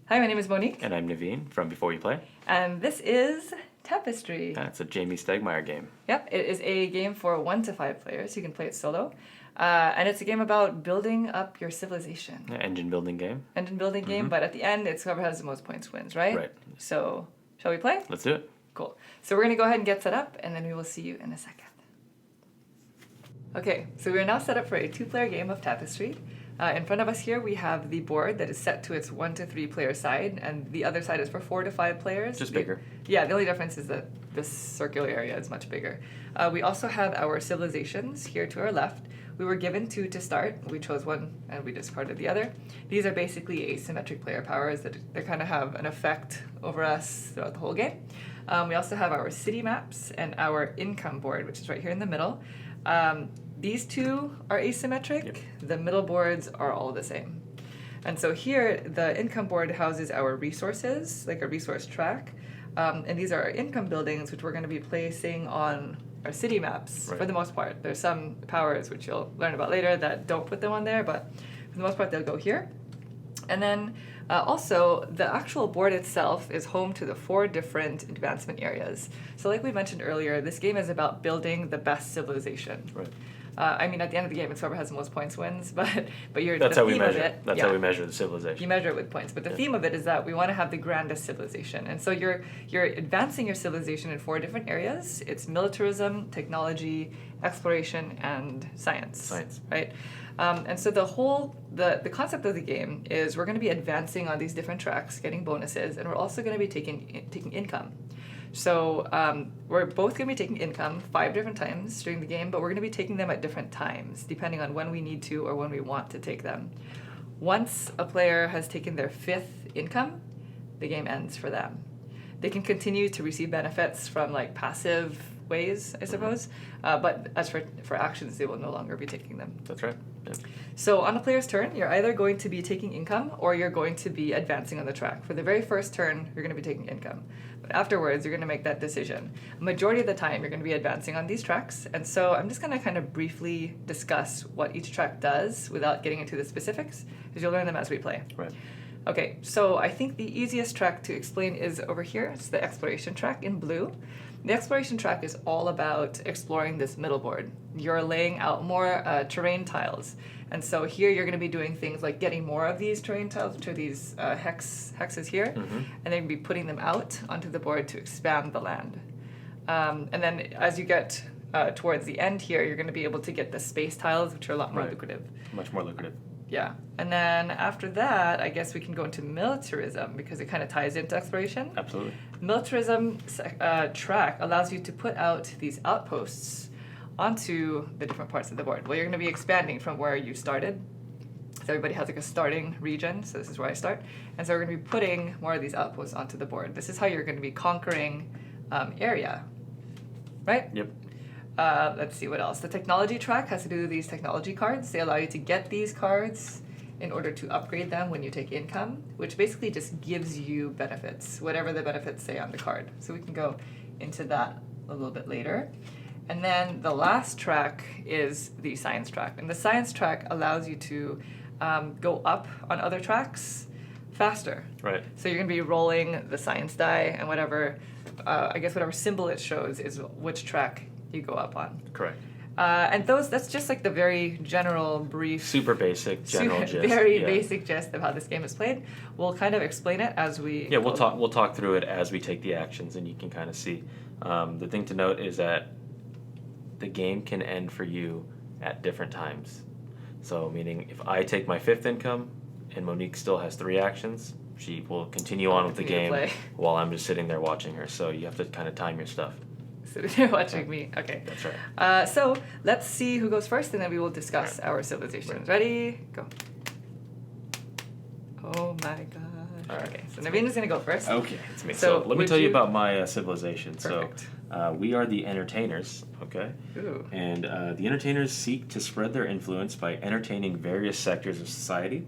Hi, my name is Monique. And I'm Naveen from Before You Play. And this is Tapestry. It's a Jamie Stonemaier game. Yep, it is a game for 1 to 5 players. You can play it solo. And it's a game about building up your civilization. Engine building game. Engine building game, but at the end, it's whoever has the most points wins, right? Right. So, shall we play? Let's do it. Cool. So we're going to go ahead and get set up, and then we will see you in a second. Okay, so we are now set up for a 2-player game of Tapestry. In front of us here, we have the board that is set to its 1 to 3 player side, and the other side is for 4 to 5 players. Just bigger. Yeah, the only difference is that this circular area is much bigger. We also have our civilizations here to our left. We were given 2 to start. We chose one and we discarded the other. These are basically asymmetric player powers that they kind of have an effect over us throughout the whole game. We also have our city maps and our income board, which is right here in the middle. These two are asymmetric. Yep. The middle boards are all the same. And so here, the income board houses our resources, like a resource track. And these are our income buildings, which we're going to be placing on our city maps for the most part. There's some powers, which you'll learn about later, that don't put them on there, but for the most part, they'll go here. And then also, the actual board itself is home to the 4 different advancement areas. So like we mentioned earlier, this game is about building the best civilization. Right. I mean, at the end of the game, it's whoever has the most points wins, but That's how we measure. That's how we measure the civilization. You measure it with points, but the theme of it is that we want to have the grandest civilization, and so you're advancing your civilization in 4 different areas. It's militarism, technology, exploration, and science. Science. Right? And so the concept of the game is we're going to be advancing on these different tracks, getting bonuses, and we're also going to be taking income. So we're both going to be taking income 5 different times during the game, but we're going to be taking them at different times, depending on when we need to or when we want to take them. Once a player has taken their 5th income, the game ends for them. They can continue to receive benefits from like passive ways, I suppose, but as for actions, they will no longer be taking them. That's right. Yeah. So on a player's turn, you're either going to be taking income or you're going to be advancing on the track. For the very first turn, you're going to be taking income. But afterwards, you're going to make that decision. A majority of the time, you're going to be advancing on these tracks. And so I'm just going to kind of briefly discuss what each track does without getting into the specifics, because you'll learn them as we play. Right. Okay, so I think the easiest track to explain is over here. It's the exploration track in blue. The exploration track is all about exploring this middle board. You're laying out more terrain tiles. And so here you're going to be doing things like getting more of these terrain tiles, which are these hexes here, and then be putting them out onto the board to expand the land. And then as you get towards the end here, you're going to be able to get the space tiles, which are a lot more lucrative. Much more lucrative. Yeah. And then after that, I guess we can go into militarism because it kind of ties into exploration. Absolutely. Militarism track allows you to put out these outposts onto the different parts of the board. Well, you're going to be expanding from where you started. So everybody has like a starting region. So this is where I start. And so we're going to be putting more of these outposts onto the board. This is how you're going to be conquering area. Right? Yep. Let's see what else. The technology track has to do with these technology cards. They allow you to get these cards in order to upgrade them when you take income, which basically just gives you benefits, whatever the benefits say on the card. So we can go into that a little bit later. And then the last track is the science track. And the science track allows you to go up on other tracks faster. Right. So you're going to be rolling the science die and whatever symbol it shows is which track you go up on. Correct. And that's just like the very general, brief, super basic, general gist. Very basic gist of how this game is played. We'll kind of explain it as we. Yeah, we'll talk through it as we take the actions, and you can kind of see. The thing to note is that the game can end for you at different times. So, meaning if I take my 5th income and Monique still has 3 actions, she will continue on with the game while I'm just sitting there watching her. So you have to kind of time your stuff. Sitting there watching me. Okay. That's right. So let's see who goes first, and then we will discuss our civilizations. Ready? Go. Oh my god. All right. Okay, so Naveen is going to go first. Okay, it's me. So let me tell you about my civilization. Perfect. So we are the entertainers, okay? Ooh. And the entertainers seek to spread their influence by entertaining various sectors of society.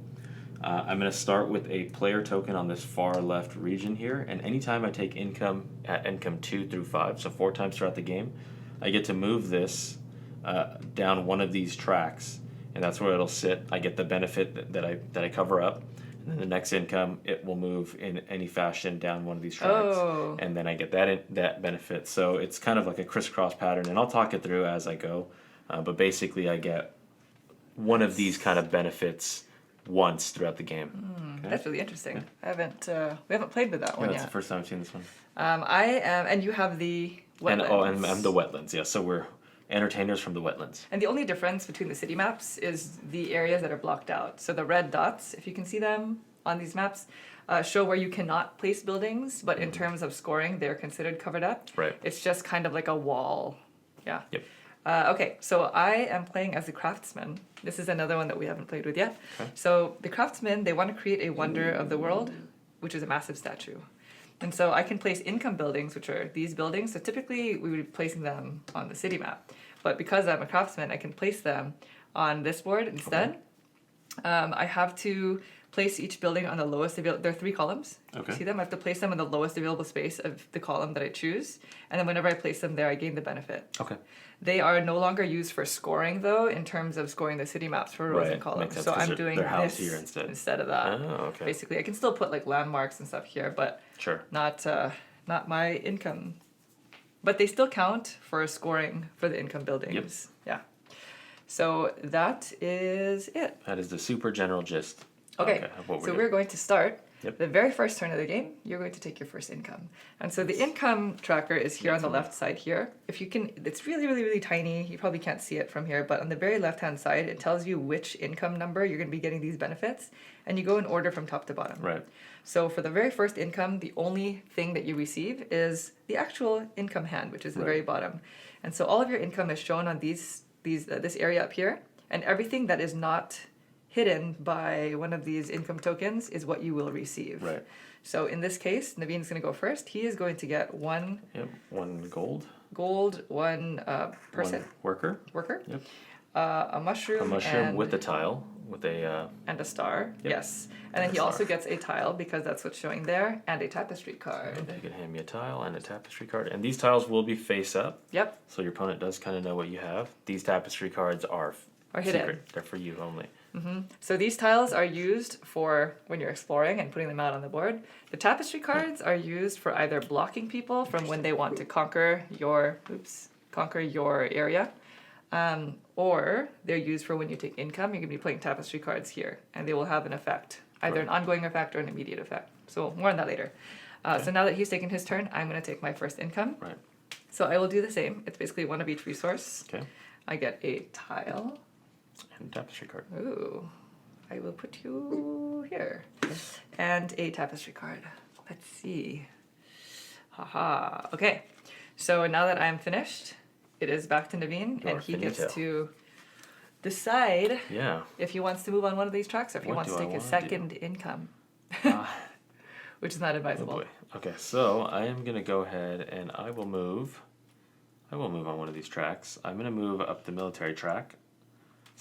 I'm going to start with a player token on this far left region here, and anytime I take income at income 2 through 5, so 4 times throughout the game, I get to move this down one of these tracks, and that's where it'll sit. I get the benefit that I cover up. And then the next income, it will move in any fashion down one of these tracks. Oh. And then I get that benefit. So it's kind of like a crisscross pattern, and I'll talk it through as I go. But basically, I get one of these kind of benefits once throughout the game. Okay? That's really interesting. I haven't we haven't played with that one That's yet. the first time I've seen this one. I am, and you have the wetlands. And I'm the wetlands, yeah. So we're entertainers from the wetlands. And the only difference between the city maps is the areas that are blocked out. So the red dots, if you can see them on these maps, show where you cannot place buildings, but in terms of scoring, they're considered covered up. Right. It's just kind of like a wall. Yeah. Yep. Okay, so I am playing as the craftsman. This is another one that we haven't played with yet. Okay. So the craftsmen, they want to create a wonder of the world, which is a massive statue. And so I can place income buildings, which are these buildings. So typically we would be placing them on the city map. But because I'm a craftsman, I can place them on this board instead. Okay. I have to place each building on the lowest available. There are 3 columns. Okay. See them? I have to place them in the lowest available space of the column that I choose. And then whenever I place them there, I gain the benefit. Okay. They are no longer used for scoring, though, in terms of scoring the city maps for rows Right. and columns. Makes sense, So 'cause I'm doing they're housed this here instead of that. Oh, okay. Basically, I can still put like landmarks and stuff here, but Sure. not my income. But they still count for scoring for the income buildings. Yeah. So that is it. That is the super general gist. Okay, of what so doing. we're going to start. Yep. The very first turn of the game, you're going to take your first income. And so the income tracker is here on the left side here. If you can, it's really, really, really tiny. You probably can't see it from here, but on the very left-hand side, it tells you which income number you're going to be getting these benefits. And you go in order from top to bottom. Right. So for the very first income, the only thing that you receive is the actual income hand, which is the very bottom. And so all of your income is shown on this area up here. And everything that is not hidden by one of these income tokens is what you will receive. Right. So in this case, Naveen's going to go first. He is going to get 1 Yep. 1 gold. 1 person. 1 worker. Worker. Yep. A mushroom. A mushroom and, with a tile. With a. And a star. Yep. Yes. And then he also gets a tile because that's what's showing there, and a tapestry card. You can hand me a tile and a tapestry card. And these tiles will be face up. Yep. So your opponent does kind of know what you have. These tapestry cards are hidden. secret. They're for you only. So these tiles are used for when you're exploring and putting them out on the board. The tapestry cards are used for either blocking people from when they want to conquer your area, or they're used for when you take income. You're going to be playing tapestry cards here, and they will have an effect, either an ongoing effect or an immediate effect. So more on that later. So now that he's taken his turn, I'm going to take my first income. Right. So I will do the same. It's basically 1 of each resource. Okay. I get a tile. And tapestry card. Ooh, I will put you here. And a tapestry card. Let's see. Haha. Okay. So now that I'm finished, it is back to Naveen, You're and he gets finito. to decide Yeah. if he wants to move on one of these tracks or if he What wants do to I take his wanna second income, Ah, which is not oh advisable. boy. Okay, so I am gonna go ahead and I will move on one of these tracks. I'm gonna move up the military track.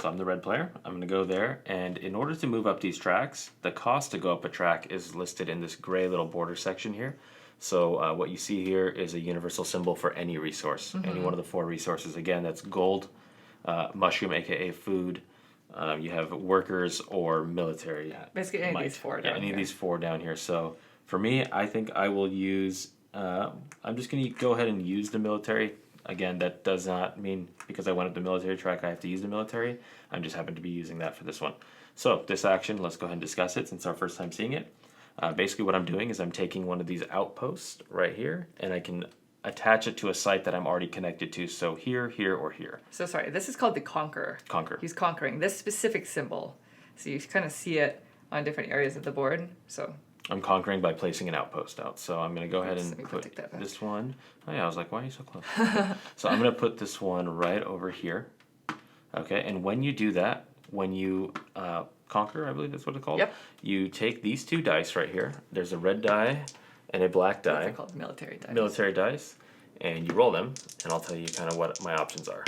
So I'm the red player. I'm gonna go there, and in order to move up these tracks, the cost to go up a track is listed in this gray little border section here. So what you see here is a universal symbol for any resource, any one of the 4 resources. Again, that's gold, mushroom, aka food. You have workers or military. Basically, any of these 4 down any here. of these 4 down here. So for me, I think I will use. I'm just gonna go ahead and use the military. Again, that does not mean because I went up the military track I have to use the military. I just happen to be using that for this one. So this action, let's go ahead and discuss it since it's our first time seeing it. Basically what I'm doing is I'm taking one of these outposts right here, and I can attach it to a site that I'm already connected to. So here, here, or here. So sorry, this is called the Conquer. Conquer. He's conquering this specific symbol. So you kind of see it on different areas of the board. So I'm conquering by placing an outpost out. So I'm going to go ahead Oops, and let me put take that back. this one. Oh yeah, I was like, why are you so close? So I'm going to put this one right over here. Okay, and when you do that, when you conquer, I believe that's what it's called. Yep. You take these 2 dice right here. There's a red die and a black they're die. called military dice. Military dice, and you roll them, and I'll tell you kind of what my options are.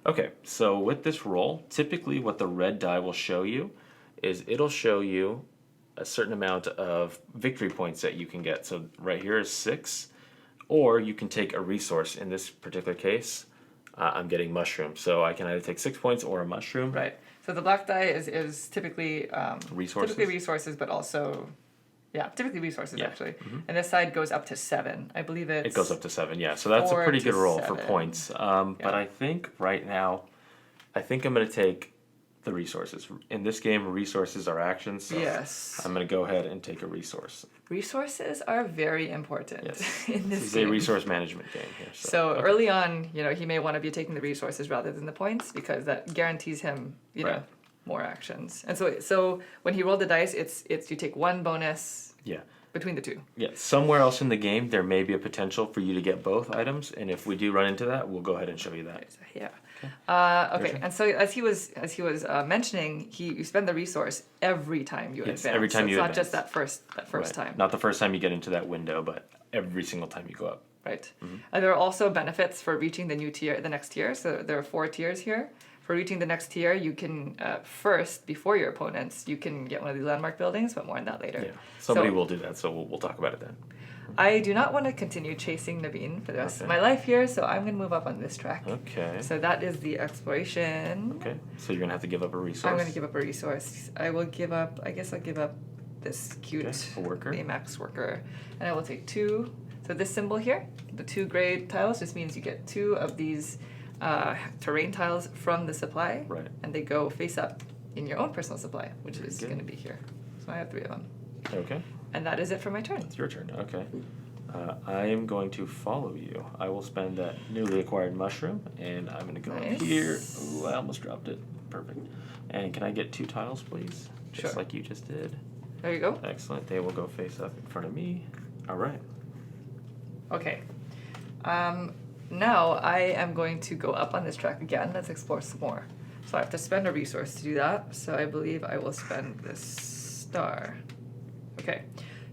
Okay, so with this roll, typically what the red die will show you is it'll show you a certain amount of victory points that you can get. So right here is 6, or you can take a resource. In this particular case, I'm getting mushroom, so I can either take 6 points or a mushroom. Right. So the black die is typically Resources? Typically resources, but also, typically resources actually. And this side goes up to 7. I believe It goes up to 7, yeah. So that's a 4 pretty to good roll for 7. points. But I think right now, I'm going to take the resources. In this game, resources are actions. So Yes. I'm going to go ahead and take a resource. Resources are very important in This this is game. a resource management game here. So early on, he may want to be taking the resources rather than the points because that guarantees him, know, more actions. And so when he rolled the dice, it's you take 1 bonus. Yeah. Between the 2. Yeah. Somewhere else in the game, there may be a potential for you to get both items, and if we do run into that, we'll go ahead and show you that. Yeah. Okay. And so as he was mentioning, you spend the resource every time you advance. Every time so you it's advance. not just that first time. Not the first time you get into that window, but every single time you go up. Right. There are also benefits for reaching the next tier. So there are 4 tiers here. For reaching the next tier, you can first, before your opponents, you can get one of these landmark buildings, but more on that later. Yeah, somebody will do that, so we'll talk about it then. I do not want to continue chasing Naveen for the rest of my life here, so I'm going to move up on this track. Okay. So that is the exploration. Okay, so you're going to have to give up a resource. I'm going to give up a resource. I'll give up this cute worker. Baymax worker. And I will take 2. So this symbol here, the 2 gray tiles, just means you get 2 of these terrain tiles from the supply, and they go face up in your own personal supply, which is going to be here. So I have 3 of them. Okay. And that is it for my turn. It's your turn. Okay. I am going to follow you. I will spend that newly acquired mushroom, and I'm going to go up here. Ooh, I almost dropped it. Perfect. And can I get 2 tiles, please? Just like you just did. There you go. Excellent. They will go face up in front of me. All right. Okay. Now I am going to go up on this track again. Let's explore some more. So I have to spend a resource to do that. So I believe I will spend this star. Okay.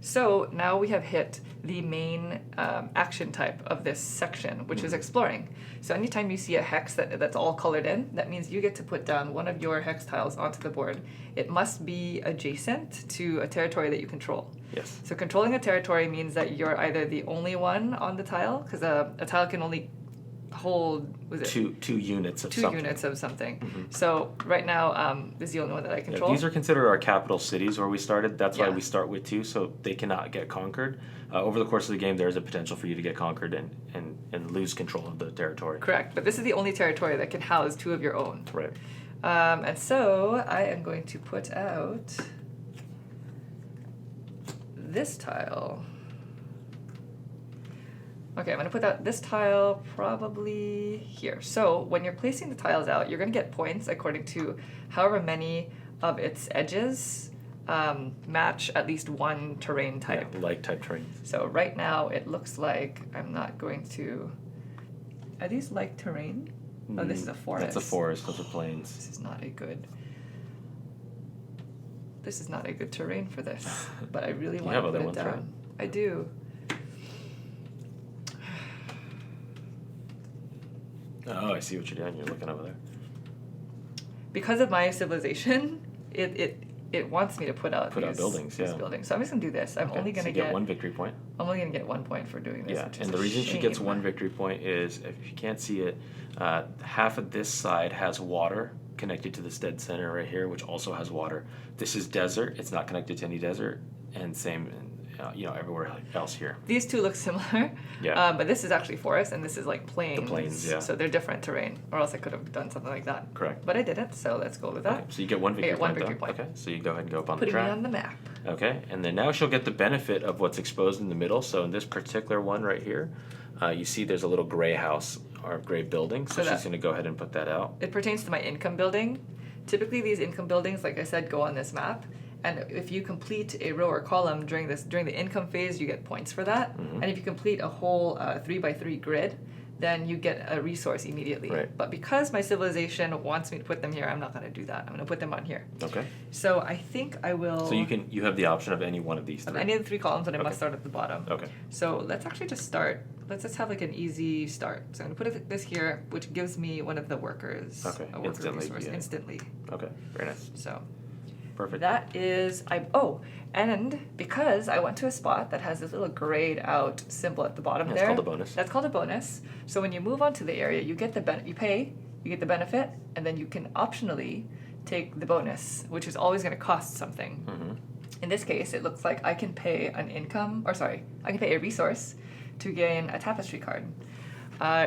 So now we have hit the main action type of this section, which is exploring. So anytime you see a hex that's all colored in, that means you get to put down one of your hex tiles onto the board. It must be adjacent to a territory that you control. Yes. So controlling a territory means that you're either the only one on the tile, because a tile can only hold, was it? Two units of 2 something. units of something. So right now, this is the only one that I control. These are considered our capital cities where we started. That's why we start with 2, so they cannot get conquered. Over the course of the game, there is a potential for you to get conquered and lose control of the territory. Correct, but this is the only territory that can house 2 of your own. Right. And so I am going to put out this tile. Okay, I'm going to put out this tile probably here. So when you're placing the tiles out, you're going to get points according to however many of its edges match at least one terrain type. Yeah, like type terrain. So right now it looks like I'm not going to... Are these like terrain? Oh, this is a forest. That's a forest. Those are plains. This is not a good... This is not a good terrain for this, but I really want to put it down. Right? I do. Oh, I see what you're doing. You're looking over there. Because of my civilization, it wants me to put out buildings. These buildings. So I'm just gonna do this. I'm only gonna get 1 victory point. I'm only gonna get 1 point for doing this. Yeah, and the reason she gets 1 victory point is if you can't see it, half of this side has water connected to this dead center right here, which also has water. This is desert. It's not connected to any desert, and same. Everywhere else here. These 2 look similar, but this is actually forest, and this is like plains. The plains, yeah. So they're different terrain, or else I could have done something like that. Correct. But I didn't, so let's go with that. Okay, so you get 1 victory point. 1 victory point. Okay, so you go ahead and go up on the track. Putting me on the map. Okay, and then now she'll get the benefit of what's exposed in the middle. So in this particular one right here, you see there's a little gray house or gray building, so she's going to go ahead and put that out. It pertains to my income building. Typically, these income buildings, like I said, go on this map. And if you complete a row or column during the income phase, you get points for that. And if you complete a whole 3x3 grid, then you get a resource immediately. Right. But because my civilization wants me to put them here, I'm not going to do that. I'm going to put them on here. Okay. So I think I will... So you have the option of any one of these 3. Of any of the 3 columns, and I must start at the bottom. Okay. So let's actually just start. Let's just have like an easy start. So I'm going to put this here, which gives me one of the workers. Okay. A worker resource instantly. Okay. Very nice. So... Perfect. That is, and because I went to a spot that has this little grayed out symbol at the bottom there. That's called a bonus. That's called a bonus. So when you move on to the area, you get the you get the benefit, and then you can optionally take the bonus, which is always going to cost something. Mm-hmm. In this case, it looks like I can pay I can pay a resource to gain a Tapestry card.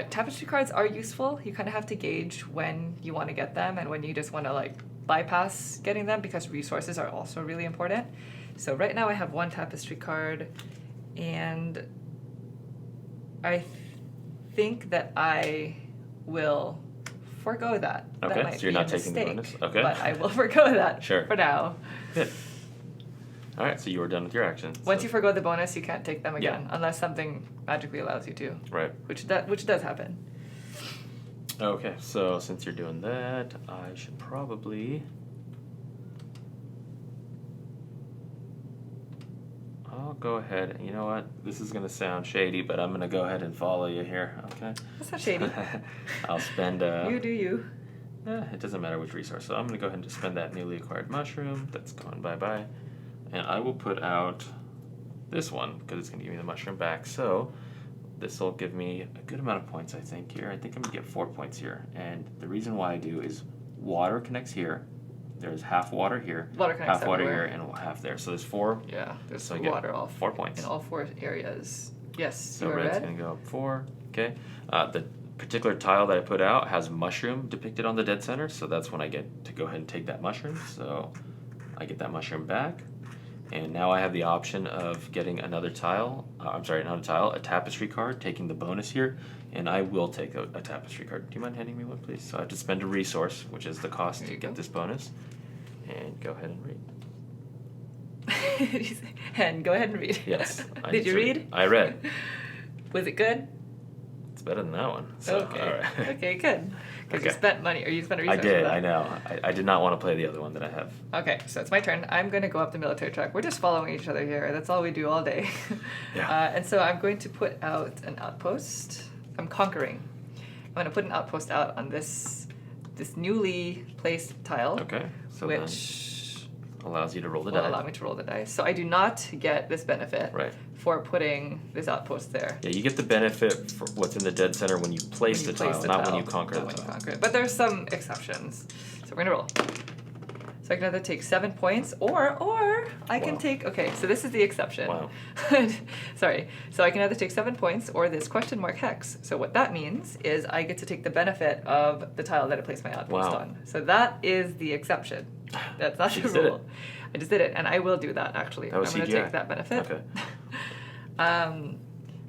Tapestry cards are useful. You kind of have to gauge when you want to get them and when you just want to like bypass getting them, because resources are also really important. So right now I have one Tapestry card, and I think that I will forgo that. Okay, That might so you're be a not taking the mistake, bonus? Okay. But I will forgo that Sure. for now. Good. All right, so you were done with your actions. Once so. you forgo the bonus, you can't take them Yeah. again, unless something magically allows you to. Right. Which does happen. Okay, so since you're doing that, I should probably... I'll go ahead, and you know what? This is going to sound shady, but I'm going to go ahead and follow you here, okay? That's not shady. I'll spend... You do you. It doesn't matter which resource, so I'm going to go ahead and just spend that newly acquired mushroom. That's going bye-bye. And I will put out this one, because it's going to give me the mushroom back. So this will give me a good amount of points, I think, here. I think I'm going to get 4 points here. And the reason why I do is water connects here. There's half water here, Water connects half water everywhere. here, and half there. So there's 4. Yeah, there's So I get water all 4 points. in all 4 areas. Yes, So you are red's red. going to go up 4. Okay. The particular tile that I put out has mushroom depicted on the dead center, so that's when I get to go ahead and take that mushroom. So I get that mushroom back. And now I have the option of getting another tile, a tapestry card, taking the bonus here, and I will take a tapestry card. Do you mind handing me one, please? So I have to spend a resource, which is the cost There to you get go. this bonus, and go ahead and read. And go ahead and read. Yes. I Did you need to read? I read. Was it good? It's better than that one. So, Okay. all right. Okay, good. Because you Okay. spent money, or you spent a I resource. did, for that. I know. I did not want to play the other one that I have. Okay, so it's my turn. I'm going to go up the military track. We're just following each other here. That's all we do all day. Yeah. And so I'm going to put out an outpost. I'm conquering. I'm going to put an outpost out on this newly placed tile, Okay. So which then allows you to roll the will die. allow me to roll the dice. So I do not get this benefit Right. for putting this outpost there. Yeah, you get the benefit for what's in the dead center when you place When you the place tile, the not when tile, you conquer not the when you tile. conquer it. But there's some exceptions. So we're gonna roll. So I can either take 7 points, or I can Wow. take. Okay, so this is the exception. Wow. Sorry. So I can either take 7 points or this question mark hex. So what that means is I get to take the benefit of the tile that I placed my outpost Wow. on. So that is the exception. That's not You the just did rule. it. I just did it, and I will do that actually. That was I'm gonna CGI. take that benefit. Okay.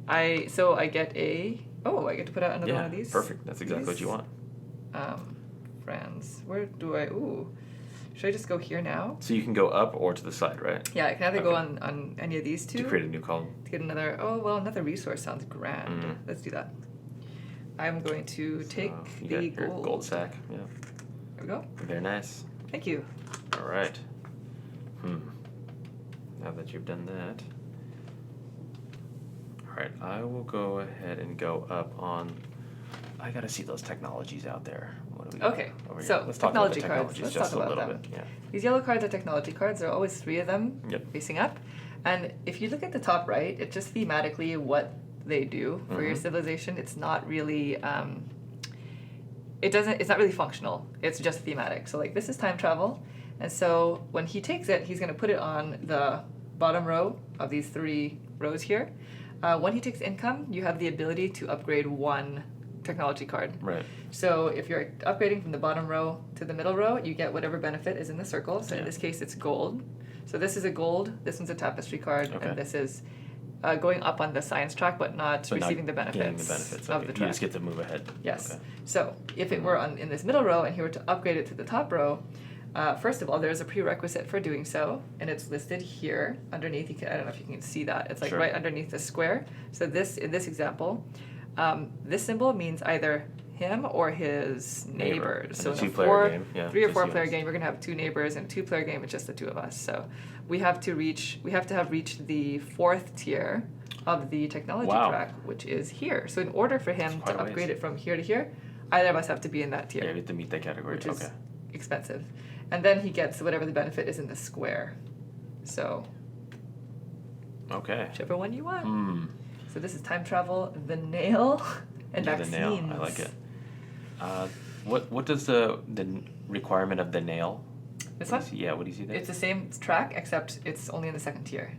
I get I get to put out another one Yeah, of these. perfect. That's exactly what you want. Friends. Where do I should I just go here now? So you can go up or to the side, right? Yeah, I can either go Okay. on any of these two To create a new column. to get another another resource sounds grand. Mhm. Let's do that. I'm going to take So you the got your gold sack. Yeah. There we go. Very nice. Thank you. All right. Now that you've done that. All right, I will go ahead and go up on. I gotta see those technologies out there. What do we got Okay, over here? so Let's talk about the technology cards. technologies Let's just talk a about little them. bit. Yeah. These yellow cards are technology cards. There are always 3 of them Yep. facing up. And if you look at the top right, it's just thematically what they do for your Mhm. civilization. It's not really it's not really functional. It's just thematic. So like this is time travel. And so when he takes it, he's going to put it on the bottom row of these 3 rows here. When he takes income, you have the ability to upgrade 1 technology card. Right. So if you're upgrading from the bottom row to the middle row, you get whatever benefit is in the circle. So in Yeah. this case, it's gold. So this is a gold, this one's a tapestry card, Okay. and this is going up on the science track, but not But receiving the getting benefits, the benefits of okay. the You track. just get to move ahead. Yes. Okay. So if it were in this middle row and he were to upgrade it to the top row, first of all, there's a prerequisite for doing so, and it's listed here underneath. I don't know if you can see that. It's like Sure. right underneath the square. So this, in this example, this symbol means either him or his Neighbor. neighbors. In So a in a 2-player game, yeah, 3 or just 4 player humans. game, we're gonna have 2 neighbors. In a 2-player game, it's just the 2 of us. So we have to have reached the 4th tier of the technology Wow. track, which is here. So in order for him That's quite to a ways. upgrade it from here to here, either of us have to be in that tier, Yeah, you get to meet that category. which is Okay. expensive. And then he gets whatever the benefit is in the square. So Okay. whichever one you want. Hmm. So this is time travel, the nail, and Yeah, the vaccines. nail. I like it. What does the requirement of the nail. This one? Yeah, what do you see there? It's the same track, except it's only in the second tier.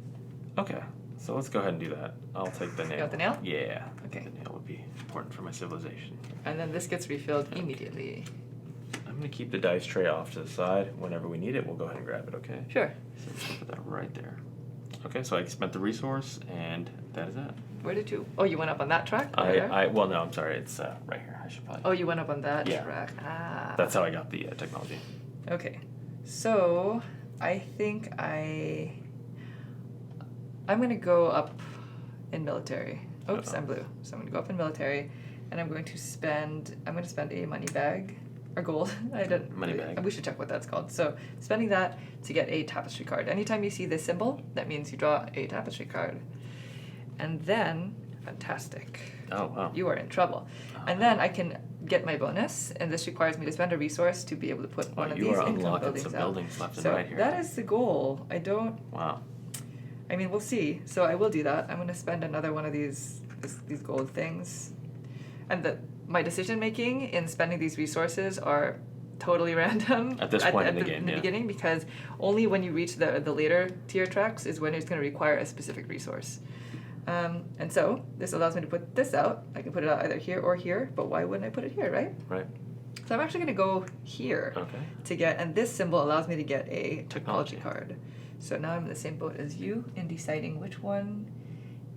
Okay, so let's go ahead and do that. I'll take the nail. You want the nail? Yeah. Okay. The nail would be important for my civilization. And then this gets refilled immediately. I'm going to keep the dice tray off to the side. Whenever we need it, we'll go ahead and grab it, okay? Sure. So let's put that right there. Okay, so I spent the resource, and that is it. Where did you... Oh, you went up on that track? Over there? Well, no, I'm sorry. It's right here. I should probably... Oh, you went up on that Yeah. track. Ah. That's how I got the technology. Okay. So, I think I'm going to go up in military. Oops, Uh-oh. I'm blue. So I'm going to go up in military, and I'm going to spend a money bag, or gold. I don't... Money bag. We should check what that's called. So, spending that to get a tapestry card. Anytime you see this symbol, that means you draw a tapestry card. And then, fantastic. Oh, wow. You are in trouble. And then I can get my bonus, and this requires me to spend a resource to be able to put one of these You are income unlocking buildings some out. buildings left and So right here. that is the goal. Wow. I mean, we'll see. So I will do that. I'm going to spend another one of these gold things. And my decision making in spending these resources are totally random At this point in the game, in the yeah. beginning, because only when you reach the later tier tracks is when it's going to require a specific resource. And so this allows me to put this out. I can put it out either here or here, but why wouldn't I put it here, right? Right. So I'm actually going to go here Okay. to get, and this symbol allows me to get a technology Technology. card. So now I'm in the same boat as you in deciding which one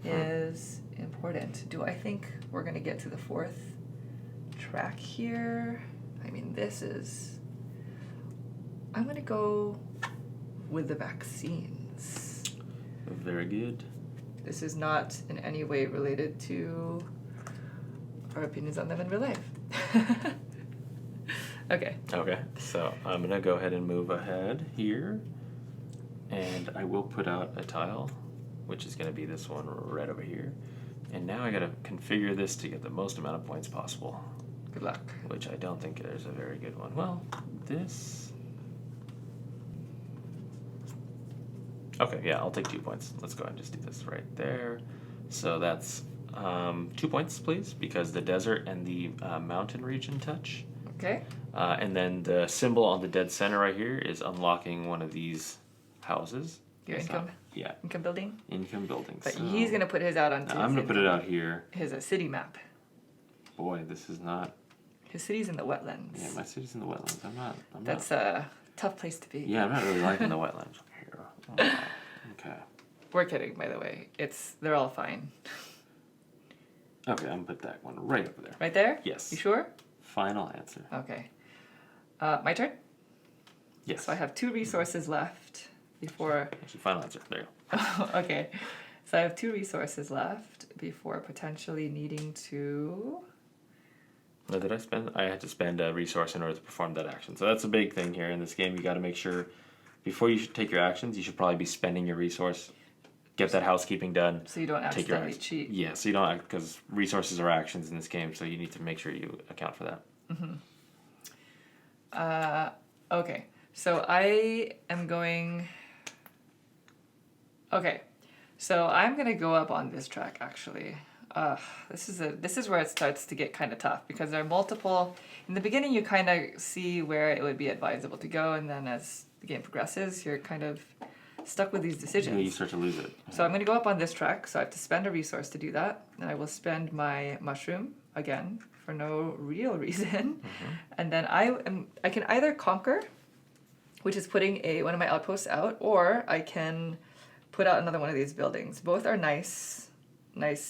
is important. Do I think we're going to get to the fourth track here? I mean, I'm going to go with the vaccines. Very good. This is not in any way related to our opinions on them in real life. Okay. Okay, so I'm going to go ahead and move ahead here. And I will put out a tile, which is going to be this one right over here. And now I got to configure this to get the most amount of points possible. Good luck. Which I don't think there's a very good one. Well, this... Okay, yeah, I'll take 2 points. Let's go ahead and just do this right there. So that's 2 points, please, because the desert and the mountain region touch. Okay. And then the symbol on the dead center right here is unlocking one of these houses. Your income? Yeah, Income building? income buildings. But So he's going to put his out onto I'm going to put it out here. his city map. Boy, this is not... His city's in the wetlands. Yeah, my city's in the wetlands. That's a tough place to be. Yeah, I'm not really liking the wetlands here. Oh, okay. We're kidding, by the way. They're all fine. Okay, I'm going to put that one right over there. Right there? Yes. You sure? Final answer. Okay. My turn? Yes. So I have 2 resources left before... Actually, final answer. There you go. Okay. So I have 2 resources left before potentially needing to... What did I spend? I had to spend a resource in order to perform that action. So that's a big thing here in this game. You got to make sure before you should take your actions, you should probably be spending your resource. Get that housekeeping done. So you don't Take your accidentally cheat. Yeah, so you don't, because resources are actions in this game, so you need to make sure you account for that. Okay. So I am going... Okay. So I'm going to go up on this track, actually. This is where it starts to get kind of tough, because there are multiple... In the beginning, you kind of see where it would be advisable to go, and then as the game progresses, you're kind of stuck with these decisions. Yeah, you start to lose it. So I'm going to go up on this track, so I have to spend a resource to do that, and I will spend my mushroom, again, for no real reason. And then I can either conquer, which is putting one of my outposts out, or I can put out another one of these buildings. Both are nice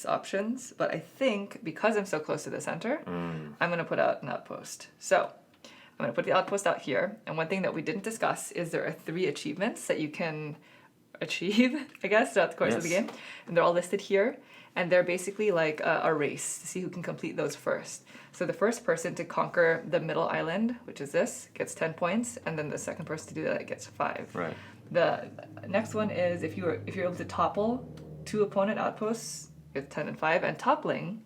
options, but I think because I'm so close to the center, I'm going to put out an outpost. So I'm going to put the outpost out here, and one thing that we didn't discuss is there are 3 achievements that you can achieve, I guess, throughout the course of the Yes. game, and they're all listed here, and they're basically like a race to see who can complete those first. So the first person to conquer the middle island, which is this, gets 10 points, and then the second person to do that gets 5. Right. The next one is if you're able to topple 2 opponent outposts with 10 and 5, and toppling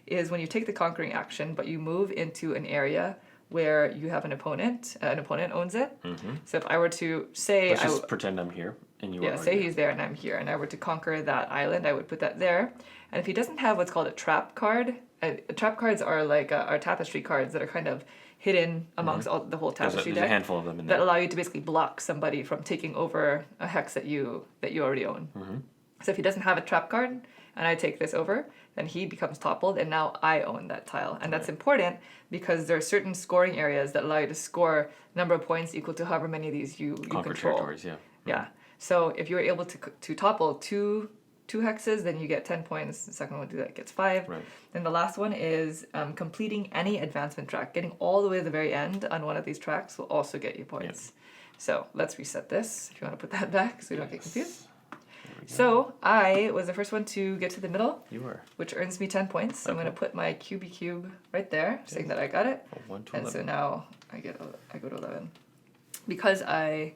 is when you take the conquering action, but you move into an area where you have an opponent owns it. So if I were to say... Let's just pretend I'm here. And you Yeah, are say already he's there and I'm here, and I were to conquer that island, I would put that there. And if he doesn't have what's called a trap card, trap cards are like are tapestry cards that are kind of hidden amongst all the whole tapestry there's a deck handful of them in that there. allow you to basically block somebody from taking over a hex that you already own. So if he doesn't have a trap card and I take this over, then he becomes toppled, and now I own that tile. And that's important because there are certain scoring areas that allow you to score number of points equal to however many of these you Conquer control. territories, yeah. Yeah. So if you're able to topple two hexes, then you get 10 points. The second one gets 5. Right. Then the last one is completing any advancement track. Getting all the way to the very end on one of these tracks will also get you points. So let's reset this if you want to put that back so we don't get confused. So I was the first one to get to the middle. You were. Which earns me 10 points. So I'm going to put my QB cube right there, saying that I got it. From 1 to And 11. so now I go to 11. Because I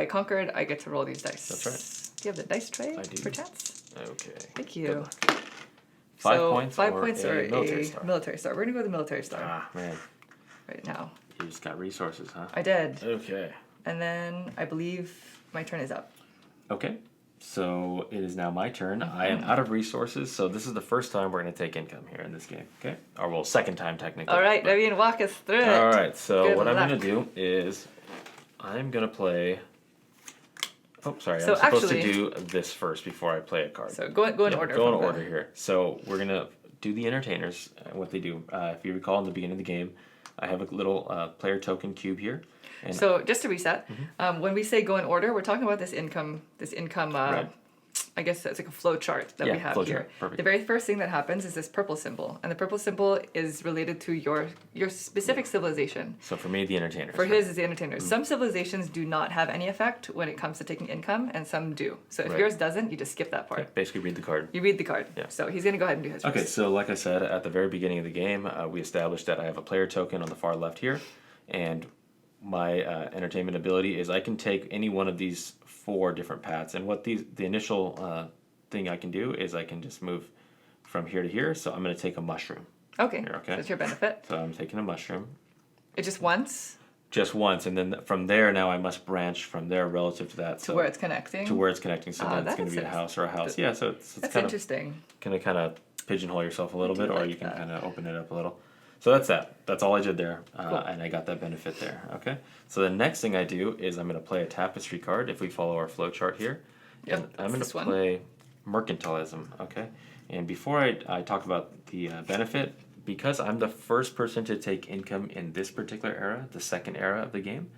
conquered, I get to roll these dice. That's right. Do you have the dice tray I do. for chance? Okay. Thank you. Good luck. 5 points 5 or points a or military star? military star. We're going to go with the military star Ah, man. right now. You just got resources, huh? I did. Okay. And then I believe my turn is up. Okay. So it is now my turn. I am out of resources, so this is the first time we're going to take income here in this game. Okay? Or, well, second time technically. All right, Naveen, walk us through it. All right, so Good what I'm luck. going to do is I'm going to play... Oh, sorry. So I'm supposed actually- to do this first before I play a card. So go in Yeah, order. Go in from the- order here. So we're going to do the entertainers, what they do. If you recall in the beginning of the game, I have a little player token cube here. And So just to reset, Mm-hmm. when we say go in order, we're talking about this income. Right. I guess it's like a flow chart that Yeah, we have flow here. chart, perfect. The very first thing that happens is this purple symbol, and the purple symbol is related to your specific civilization. So for me, the entertainers. For right? his is the entertainers. Mm-hmm. Some civilizations do not have any effect when it comes to taking income, and some do. So if Right. yours doesn't, you just skip that part. Okay, basically read the card. You read the card. Yeah. So he's gonna go ahead and do his Okay, first. so like I said, at the very beginning of the game, we established that I have a player token on the far left here, and my entertainment ability is I can take any one of these 4 different paths, and what the initial thing I can do is I can just move from here to here, so I'm going to take a mushroom. Okay. Here, okay. That's your benefit. So I'm taking a mushroom. It just once Just once, and then from there now I must branch from there relative to that. to where it's connecting. To where it's connecting, so then it's that going to be a makes house or a house. sense. Yeah, so it's That's kind of interesting. kind of pigeonhole yourself a little do bit, or like you can that. kind of open it up a little. So that's that. That's all I did there, Cool. and I got that benefit there. Okay. So the next thing I do is I'm going to play a tapestry card if we follow our flow chart here. Yep, And I'm that's going this to one. play mercantilism. Okay. And before I talk about the benefit, because I'm the first person to take income in this particular era, the second era of the game,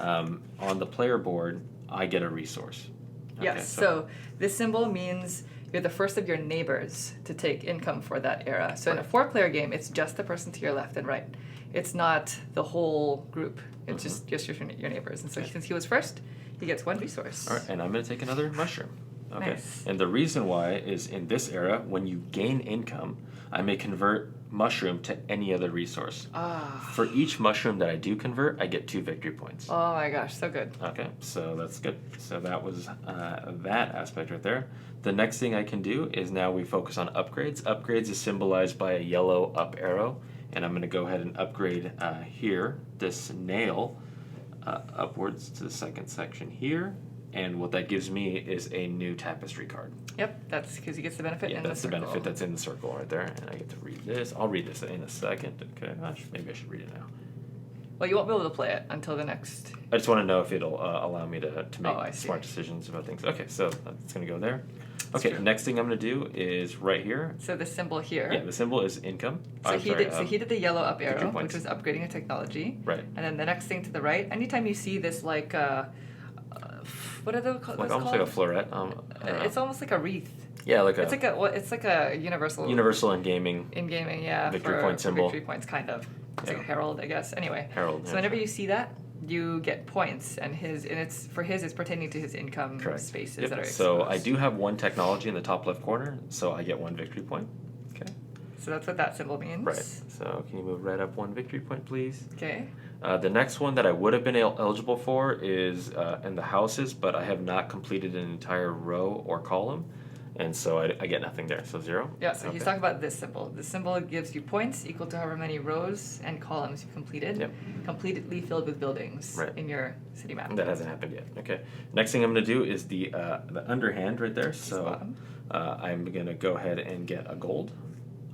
on the player board I get a resource. Okay, Yes. So this symbol means you're the first of your neighbors to take income for that era. So in a 4-player game, it's just the person to your left and right. It's not the whole group. It's just your neighbors. And so since he was first, he gets 1 resource. All right, and I'm going to take another mushroom. Okay. Nice. And the reason why is in this era, when you gain income, I may convert mushroom to any other resource. Ah. For each mushroom that I do convert, I get 2 victory points. Oh my gosh, so good. Okay, so that's good. So that was that aspect right there. The next thing I can do is now we focus on upgrades. Upgrades is symbolized by a yellow up arrow, and I'm going to go ahead and upgrade here, this nail, upwards to the second section here. And what that gives me is a new tapestry card. Yep, that's because he gets the benefit Yeah, in that's the circle. benefit that's in the circle right there. And I get to read this. I'll read this in a second. Okay, gosh, maybe I should read it now. Well, you won't be able to play it until the next. I just want to know if it'll allow me to make I see. smart decisions about things. Okay, so that's going to go there. That's Okay, true. next thing I'm going to do is right here. So the symbol here. Yeah, the symbol is income. So I'm he sorry, did. He did the yellow up victory arrow, which points. was upgrading a technology. Right. And then the next thing to the right. Anytime you see this, like, what are those called? Like almost like a floret. I don't know. It's almost like a wreath. Yeah, like It's like a. Well, it's like a universal. universal in gaming. In gaming, yeah. Victory for point symbol. Victory points, kind of. It's Yeah. like a herald, I guess. Anyway. Herald, So yeah, whenever sure. you see that, you get points, and it's pertaining to his income Correct. spaces Yep. that are exposed. So I do have 1 technology in the top left corner, so I get 1 victory point. Okay. So that's what that symbol means. Right. So can you move right up 1 victory point, please? Okay. The next one that I would have been eligible for is in the houses, but I have not completed an entire row or column. And so I get nothing there, so 0? Yeah, so okay. he's talking about this symbol. This symbol gives you points equal to however many rows and columns you completed, Yep. completely filled with buildings Right. in your city map. That hasn't happened yet. Okay. Next thing I'm going to do is the underhand right there. So I'm going to go ahead and get a gold.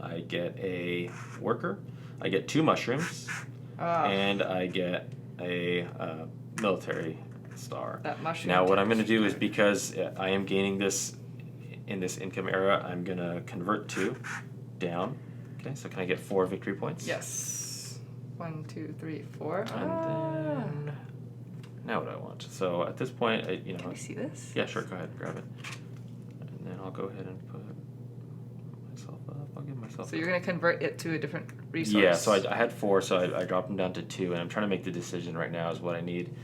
I get a worker. I get 2 mushrooms. And I get a military star. That mushroom. Now what I'm going to do is, because I am gaining this in this income era, I'm going to convert to down. Okay, so can I get 4 victory points? Yes. 1, 2, 3, 4. And then now what I want. So at this point, Can we see this? Yeah, sure. Go ahead, grab it, and then I'll go ahead and put myself up. I'll give myself. So you're going to convert it to a different resource. Yeah. So I had 4, so I dropped them down to 2, and I'm trying to make the decision right now is what I need.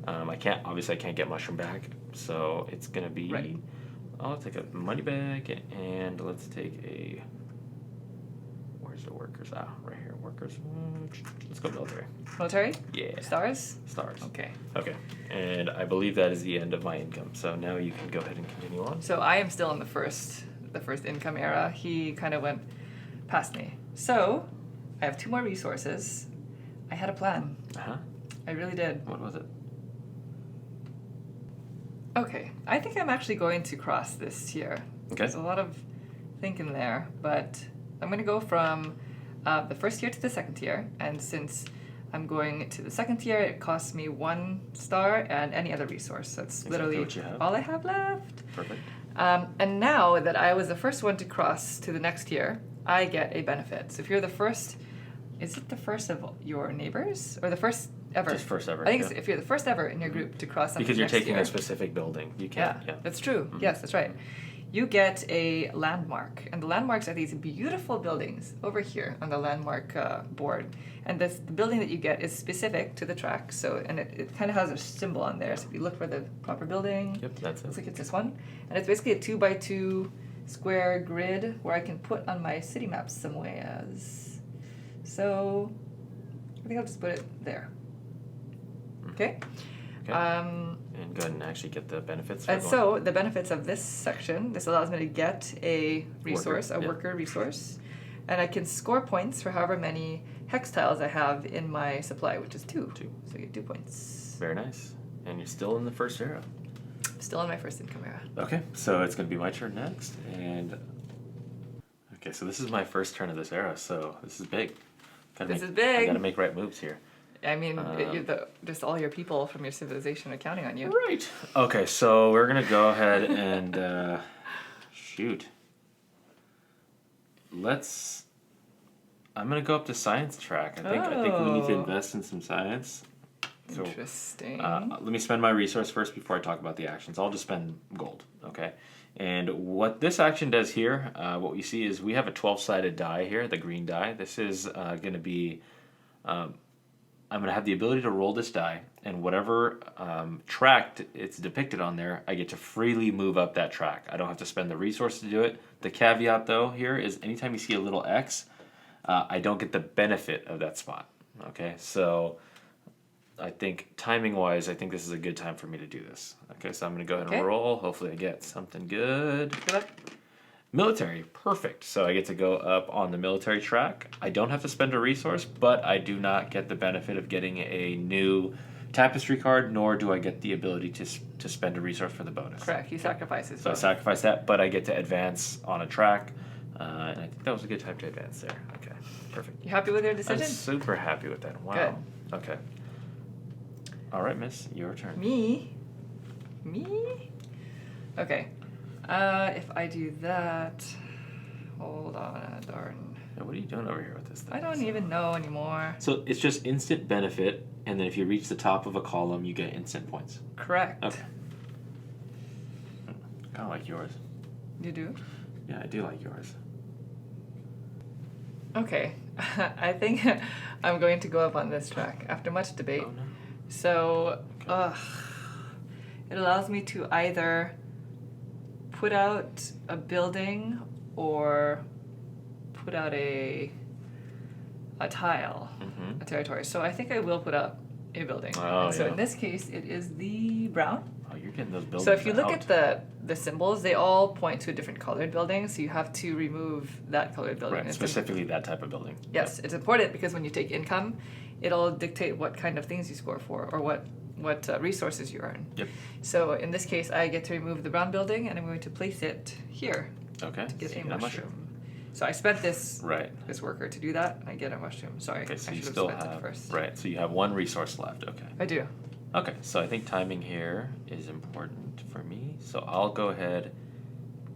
I can't get mushroom back, so it's gonna be. Right. I'll take a money bag, and let's take a. Where's the workers? Right here. Workers. Let's go military. Military? Yeah. Stars? Stars. Okay. Okay. And I believe that is the end of my income. So now you can go ahead and continue on. So I am still in the first income era. He kind of went past me. So I have 2 more resources. I had a plan. I really did. What was it? Okay, I think I'm actually going to cross this tier. Okay. There's a lot of thinking there, but I'm going to go from the first tier to the second tier, and since I'm going to the second tier, it costs me 1 star and any other resource. That's literally what you have. all I have left. Perfect. And now that I was the first one to cross to the next tier, I get a benefit. So if you're the first, is it the first of your neighbors or the first ever? Just first ever. I think it's if you're the first ever in your group to cross something Because you're next taking year. a specific building. You can't. Yeah. That's true. Mm-hmm. Yes, that's right. You get a landmark, and the landmarks are these beautiful buildings over here on the landmark board. And the building that you get is specific to the track, so and it kind of has a symbol on there. So if you look for the proper building, Yep, that's it. looks like it's this one, and it's basically a 2x2 square grid where I can put on my city map some ways. So I think I'll just put it there. Okay. Okay. And go ahead and actually get the benefits. And so the benefits of this section, this allows me to get a resource, worker resource, and I can score points for however many hex tiles I have in my supply, which is 2. So you get 2 points. Very nice. And you're still in the first era. Still in my first income era. Okay, so it's going to be my turn next. And okay, so this is my first turn of this era, so this is big. This is big. I got to make right moves here. I mean, just all your people from your civilization are counting on you. Right. Okay, so we're gonna go ahead and shoot. I'm gonna go up to science track. I think we need to invest in some science. So, interesting. let me spend my resource first before I talk about the actions. I'll just spend gold. Okay. And what this action does here, what we see is we have a 12-sided die here, the green die. This is going to be. I'm going to have the ability to roll this die, and whatever track it's depicted on there, I get to freely move up that track. I don't have to spend the resource to do it. The caveat, though, here is anytime you see a little X, I don't get the benefit of that spot. Okay, so I think timing-wise, I think this is a good time for me to do this. Okay, so I'm going to go ahead and roll. Hopefully I get something good. Good luck. Military, perfect. So I get to go up on the military track. I don't have to spend a resource, but I do not get the benefit of getting a new Tapestry card, nor do I get the ability to spend a resource for the bonus. Correct, he sacrifices. So I sacrifice that, but I get to advance on a track, and I think that was a good time to advance there. Okay, perfect. You happy with your decision? I'm super happy with that. Wow. Good. Okay. All right, miss, your turn. Me? Okay. If I do that, hold on, darn. Now, what are you doing over here with this thing? I don't even know anymore. So it's just instant benefit, and then if you reach the top of a column, you get instant points. Correct. Okay. Kind of like yours. You do? Yeah, I do like yours. Okay. I think I'm going to go up on this track after much debate. Oh, no. So, it allows me to either put out a building or put out a tile, a territory. So I think I will put out a building. Oh, and so yeah. in this case, it is the brown. Oh, You're getting those buildings So if you look out. at the symbols, they all point to a different colored building, so you have to remove that colored building. Right, It's specifically that type of building. yes, it's important because when you take income, it'll dictate what kind of things you score for or what resources you earn. Yep. So in this case, I get to remove the brown building and I'm going to place it here Okay. to get so you a get mushroom. So I spent this Right. this worker to do that, and I get a mushroom. Sorry, Okay, so I you should have still spent have it first. right. So you have one resource left. Okay. I do. Okay, so I think timing here is important for me. So I'll go ahead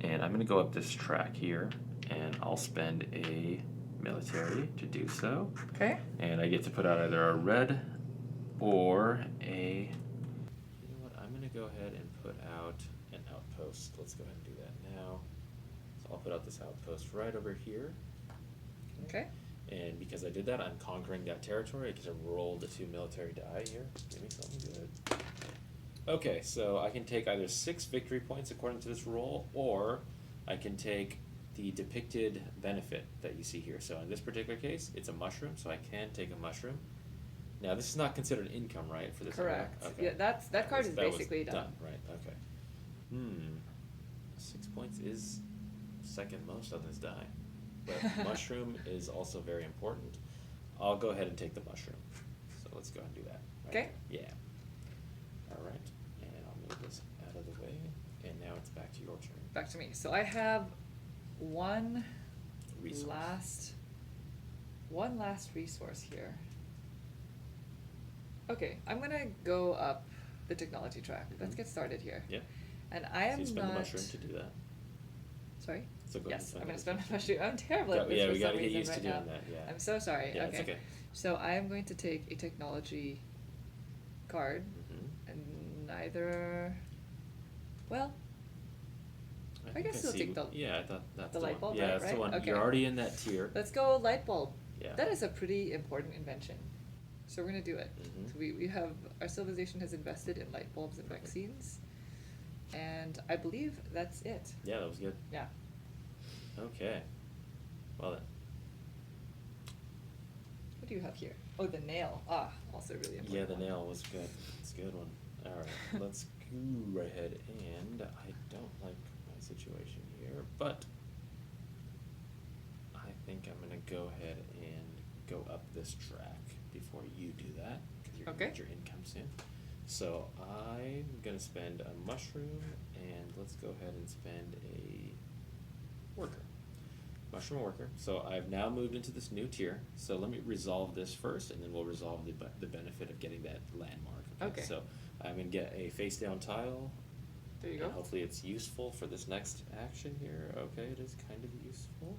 and I'm going to go up this track here and I'll spend a military to do so. Okay. And I get to put out either a red or a. You know what? I'm going to go ahead and put out an outpost. Let's go ahead and do that now. So I'll put out this outpost right over here. Okay. And because I did that, I'm conquering that territory. I get to roll the 2 military die here. Give me something good. Okay, so I can take either 6 victory points according to this roll, or I can take the depicted benefit that you see here. So in this particular case, it's a mushroom, so I can take a mushroom. Now this is not considered income, right? For this. Correct. Okay. Yeah, that card is That was basically done. Right. Okay. 6 points is second most on this die. But mushroom is also very important. I'll go ahead and take the mushroom. So let's go ahead and do that. Right? Okay. Yeah. All right. And I'll move this out of the way. And now it's back to your turn. Back to me. So I have one Resource. last resource here. Okay, I'm gonna go up the technology track. Let's get started here. Yeah. And I am So you spend not. the mushroom to do that. Sorry. So go ahead Yes, and I'm gonna spend spend my mushroom. I'm terrible at this yeah, for we some gotta get reason used to right doing now. that. Yeah. I'm so sorry. Yeah, okay. it's okay. So I am going to take a technology card, Mm-hmm. and neither. Well, I guess we'll see. take the Yeah, I thought that's the the light one. bulb, Yeah, right, that's the right? one. Okay. You're already in that tier. let's go light bulb. Yeah. That is a pretty important invention. So we're gonna do it. Mhm. So we have our civilization has invested in light bulbs and vaccines, and I believe that's it. Yeah, that was good. Yeah. Okay. Well then. What do you have here? Oh, the nail. Ah, also really important. Yeah, the one. nail was good. It's a good one. All right, let's go right ahead. And I don't like my situation here, but I think I'm gonna go ahead and go up this track before you do that, because you're Okay. gonna get your income soon. So I'm gonna spend a mushroom, and let's go ahead and spend a worker. Mushroom worker. So I've now moved into this new tier. So let me resolve this first, and then we'll resolve the benefit of getting that landmark. Okay. So I'm gonna get a face down tile. There you and go. hopefully it's useful for this next action here. Okay, it is kind of useful.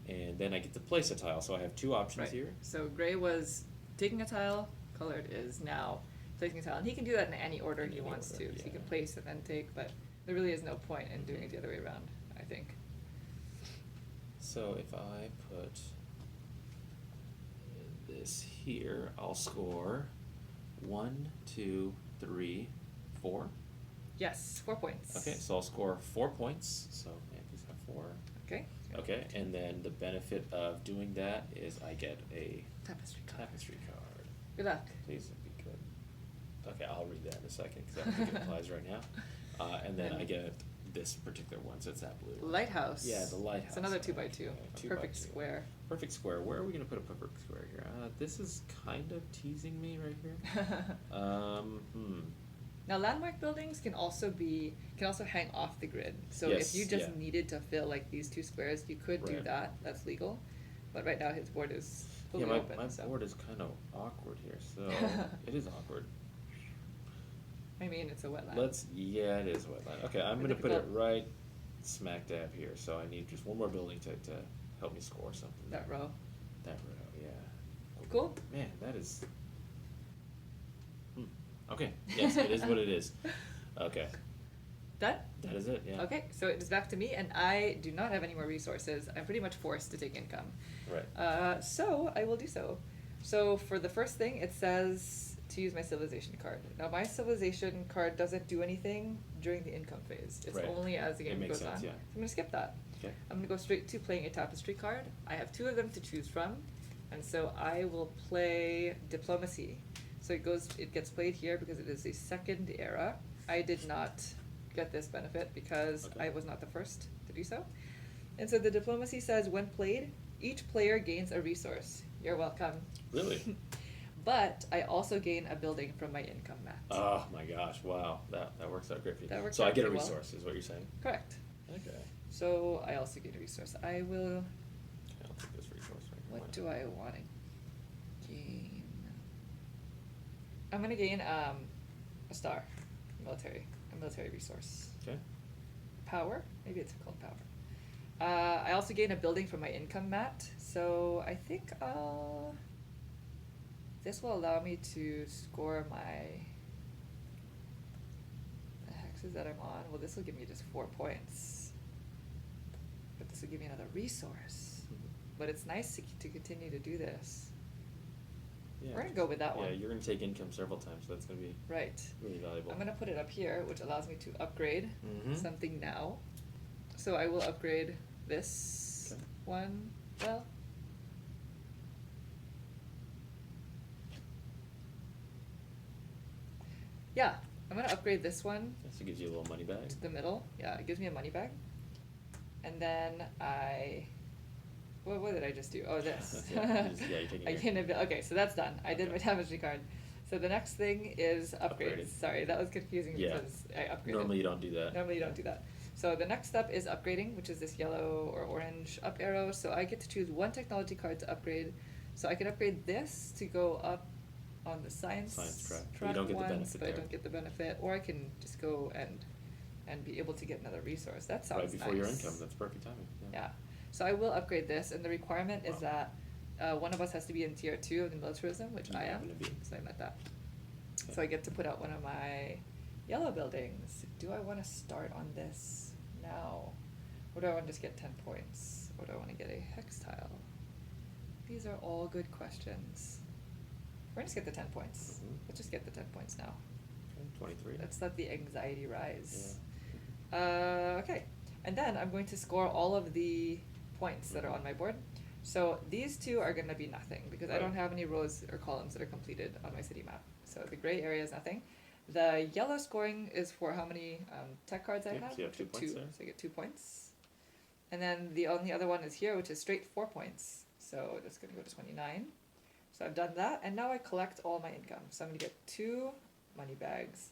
And then I get to place a tile. So I have 2 options Right. here. So gray was taking a tile. Colored is now placing a tile, and he can do that in any order In he any wants order, to. So he yeah. can place and then take, but there really is no point in doing it the other way around, I think. So if I put this here, I'll score 1, 2, 3, 4. Yes, 4 points. Okay, so I'll score 4 points. So yeah, please have 4. Okay. Okay, and then the benefit of doing that is I get a Tapestry card. tapestry card. Good luck. Please be good. Okay, I'll read that in a second because I don't think it applies right now. And then I get this particular one, so it's that blue one. Lighthouse. Yeah, the lighthouse. It's another 2x2. Okay, A 2 by perfect 2. square. Perfect square. Where are we gonna put a perfect square here? This is kind of teasing me right here. Now landmark buildings can also hang off the grid. So Yes, if you just yeah. needed to fill like these 2 squares, you could do Right. that. That's legal. But right now his board is fully Yeah, my open. So board is kind of awkward here, so it is awkward. I mean, it's a wetland. Yeah, it is a wetland. Okay, I'm gonna put it Difficult. right smack dab here, so I need just one more building to help me score something. That row. That row, yeah. Cool. Man, that is. Okay, yes, it is what it is. Okay, Done? that is it, yeah. Okay, so it is back to me, and I do not have any more resources. I'm pretty much forced to take income. Right. So I will do so. So for the first thing, it says to use my civilization card. Now my civilization card doesn't do anything during the income phase. It's Right. only as the It game makes goes sense, on. yeah. So I'm gonna skip that. Okay. I'm gonna go straight to playing a tapestry card. I have 2 of them to choose from, and so I will play diplomacy. So it gets played here because it is a second era. I did not get this benefit because Okay. I was not the first to do so. And so the diplomacy says, when played, each player gains a resource. You're welcome. Really? But I also gain a building from my income mat. Oh my gosh! Wow, that works out great for you. That works so I out get a pretty well. resource, is what you're saying? Correct. Okay. So I also gain a resource. I will. Okay, I'll take this resource right here. What do I want to gain? I'm gonna gain a star, a military resource. Okay. Power, maybe it's called power. I also gain a building from my income mat, so I think this will allow me to score the hexes that I'm on. Well, this will give me just 4 points, but this will give me another resource. Mhm. But it's nice to continue to do this. Yeah, We're gonna go with that one. Yeah, you're gonna take income several times, so that's gonna be Right. really valuable. I'm gonna put it up here, which allows me to upgrade Mhm. something now. So I will upgrade this Okay. one. Well, yeah, I'm gonna upgrade this one So it gives you a little money back. to the middle. Yeah, it gives me a money bag. And then what did I just do? Oh, this. Yeah, you're taking your- Okay, so that's done. I did my Okay. Tapestry card. So the next thing is upgrades. Upgrading. Sorry, that was confusing Yeah. because I upgraded. Normally you don't do that. Normally you don't do that. So the next step is upgrading, which is this yellow or orange up arrow. So I get to choose one technology card to upgrade. So I can upgrade this to go up on the science track. But you don't get the ones, benefit but I there. don't get the benefit. Or I can just go and be able to get another resource. That sounds Right before nice. your income, that's perfect timing. Yeah. So I will upgrade this, and the requirement is Wow. that one of us has to be in tier 2 of the militarism, which You I happen am. to be. So I met that. Okay. So I get to put out one of my yellow buildings. Do I want to start on this now? Or do I want to just get 10 points? Or do I want to get a hex tile? These are all good questions. We're going to just get the 10 points. Mhm. Let's just get the 10 points now. Okay, 23. Let's let the anxiety rise. Okay. And then I'm going to score all of the points that are Mhm. on my board. So these two are going to be nothing because I Right. don't have any rows or columns that are completed on my city map. So the gray area is nothing. The yellow scoring is for how many tech cards I Yeah, have. so you have 2 points there. So I get 2 points. And then the only other one is here, which is straight 4 points. So that's going to go to 29. So I've done that, and now I collect all my income. So I'm going to get 2 money bags,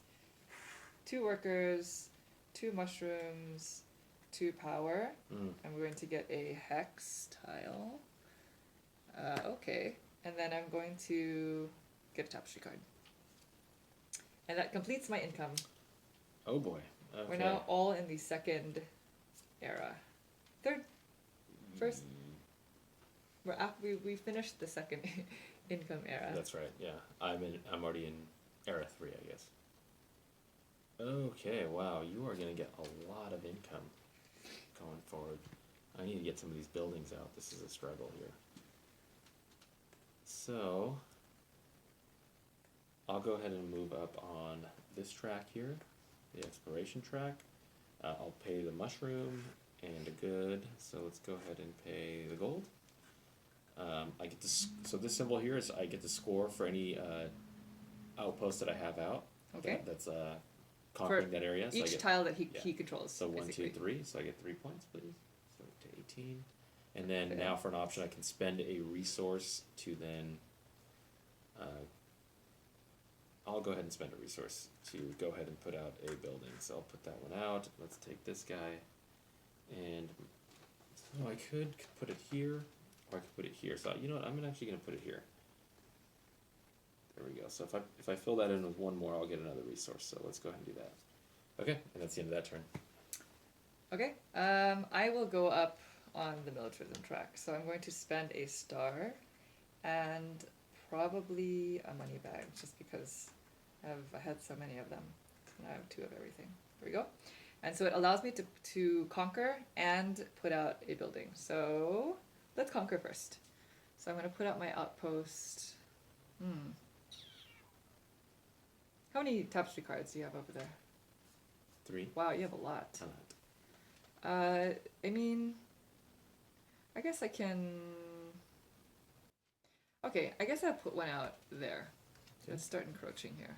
2 workers, 2 mushrooms, 2 power. Mm. I'm going to get a hex tile. Okay. And then I'm going to get a tapestry card. And that completes my income. Oh boy. Okay. We're now all in the second era. Third, first, we finished the second income era. That's right. Yeah, I'm already in era 3, I guess. Okay. Wow, you are gonna get a lot of income going forward. I need to get some of these buildings out. This is a struggle here. So I'll go ahead and move up on this track here, the exploration track. I'll pay the mushroom and a good. So let's go ahead and pay the gold. I get to so this symbol here is I get to score for any outpost that I have out. Okay. That's conquering that area. So I Each get, tile that he yeah. controls. So 1, 2, basically. 3. So I get 3 points, please. So to 18. And then Okay. now for an option, I can spend a resource to then. I'll go ahead and spend a resource to go ahead and put out a building. So I'll put that one out. Let's take this guy, and so I could put it here, or I could put it here. So you know what? I'm actually gonna put it here. There we go. So if I fill that in with one more, I'll get another resource. So let's go ahead and do that. Okay, and that's the end of that turn. Okay. I will go up on the militarism track. So I'm going to spend a star and probably a money bag just because I had so many of them. And I have 2 of everything. There we go. And so it allows me to conquer and put out a building. So let's conquer first. So I'm going to put out my outpost. How many tapestry cards do you have over there? 3. Wow, you have a lot. Ton. I mean, I guess I can. Okay, I guess I'll put one out there. Okay. Let's start encroaching here.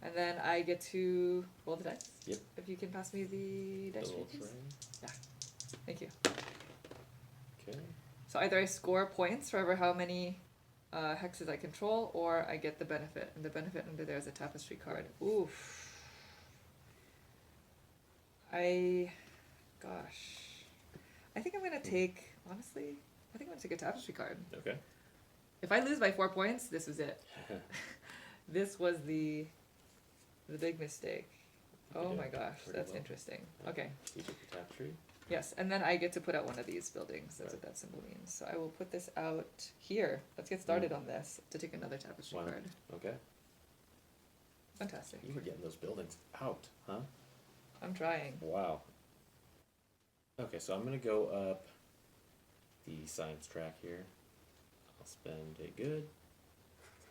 And then I get to roll the dice. Yep. If you can pass me the dice tray, please. Yeah. Thank you. Okay. So either I score points for ever how many hexes I control, or I get the benefit. And the benefit under there is a tapestry card. Oof. Gosh. I think I'm going to take, honestly, I think I'm going to take a tapestry card. Okay. If I lose by 4 points, this was it. This was the big mistake. Oh my gosh, that's interesting. Okay. You took the tapestry? Yes, and then I get to put out one of these buildings. That's what that symbol means. So I will put this out here. Let's get started on this to take another tapestry card. Okay. Fantastic. You were getting those buildings out, huh? I'm trying. Wow. Okay, so I'm going to go up the science track here. I'll spend a good.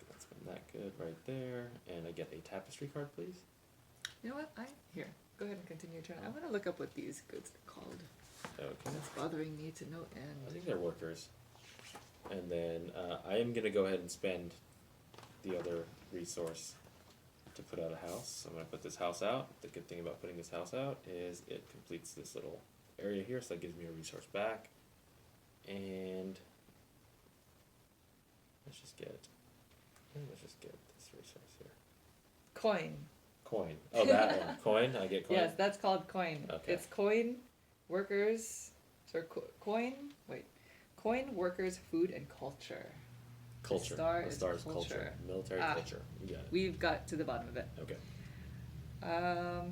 Let's spend that good right there. And I get a tapestry card, please. You know what? Here. Go ahead and continue your turn. I'm going to look up what these goods are called. Okay. It's bothering me to no end. I think they're workers. And then I am going to go ahead and spend the other resource to put out a house. So I'm going to put this house out. The good thing about putting this house out is it completes this little area here, so that gives me a resource back. And let's just get this resource here. Coin. Coin. Oh, that one. Coin? I get coin? Yes, that's called coin. Okay. It's coin, workers, coin, workers, food, and culture. Culture. The star is culture. Military culture. You got it. We've got to the bottom of it. Okay.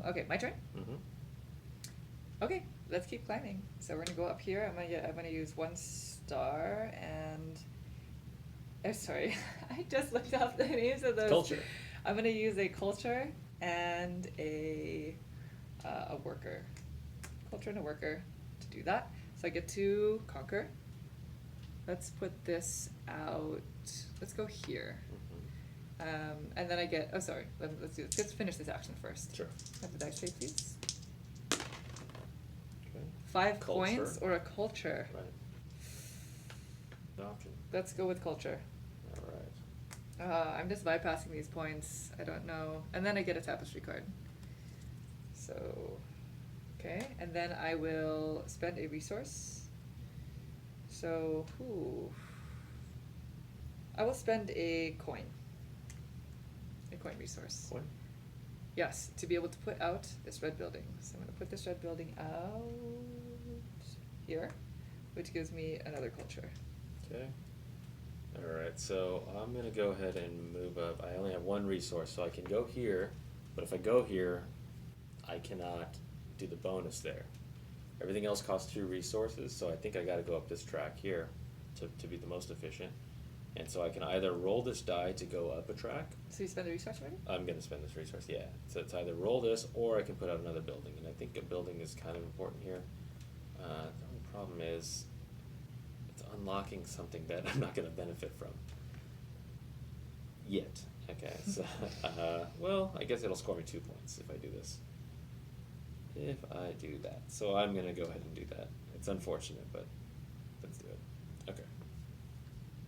Okay, my turn? Mm-hmm. Okay, let's keep climbing. So we're gonna go up here. I'm gonna use 1 star and sorry, I just looked up the names of those. Culture. I'm gonna use a culture and a worker. Culture and a worker to do that. So I get to conquer. Let's put this out. Let's go here. Mm-hmm. And then I get. Oh, sorry. Let's finish this action first. Sure. Have the dice tray, please. Okay. 5 Culture. coins or a culture. Right. An option. Let's go with culture. All right. I'm just bypassing these points. I don't know. And then I get a tapestry card. So, okay. And then I will spend a resource. So, I will spend a coin. A coin resource. Coin? Yes, to be able to put out this red building. So I'm going to put this red building out here, which gives me another culture. Okay. Alright, so I'm going to go ahead and move up. I only have 1 resource, so I can go here, but if I go here, I cannot do the bonus there. Everything else costs 2 resources, so I think I got to go up this track here to be the most efficient. And so I can either roll this die to go up a track. So you spend a resource already? I'm going to spend this resource, yeah. So it's either roll this or I can put out another building, and I think a building is kind of important here. The only problem is it's unlocking something that I'm not going to benefit from yet. Okay, so well, I guess it'll score me 2 points if I do this. If I do that, so I'm going to go ahead and do that. It's unfortunate, but let's do it. Okay,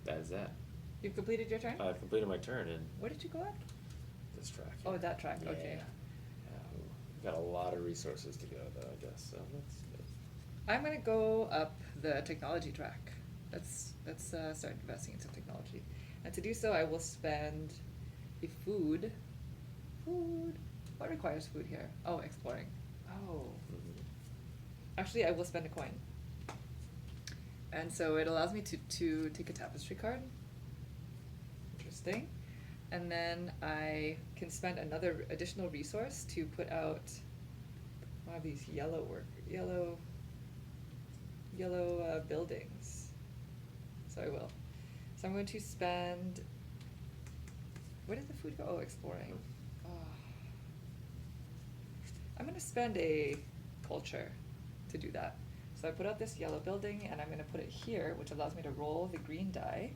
that is that. You've completed your turn? I've completed my turn in Where did you go at? this track. Oh, here. that track. Yeah. Okay. Yeah, we've got a lot of resources to go, though, I guess. So that's good. I'm gonna go up the technology track. Let's start investing in some technology, and to do so, I will spend a food. Food. What requires food here? Oh, exploring. Oh. Mm-hmm. Actually, I will spend a coin, and so it allows me to take a tapestry card. Interesting. And then I can spend another additional resource to put out one of these yellow buildings. So I will. So I'm going to spend. Where did the food go? Oh, exploring. Oh. I'm going to spend a culture to do that. So I put out this yellow building, and I'm going to put it here, which allows me to roll the green die.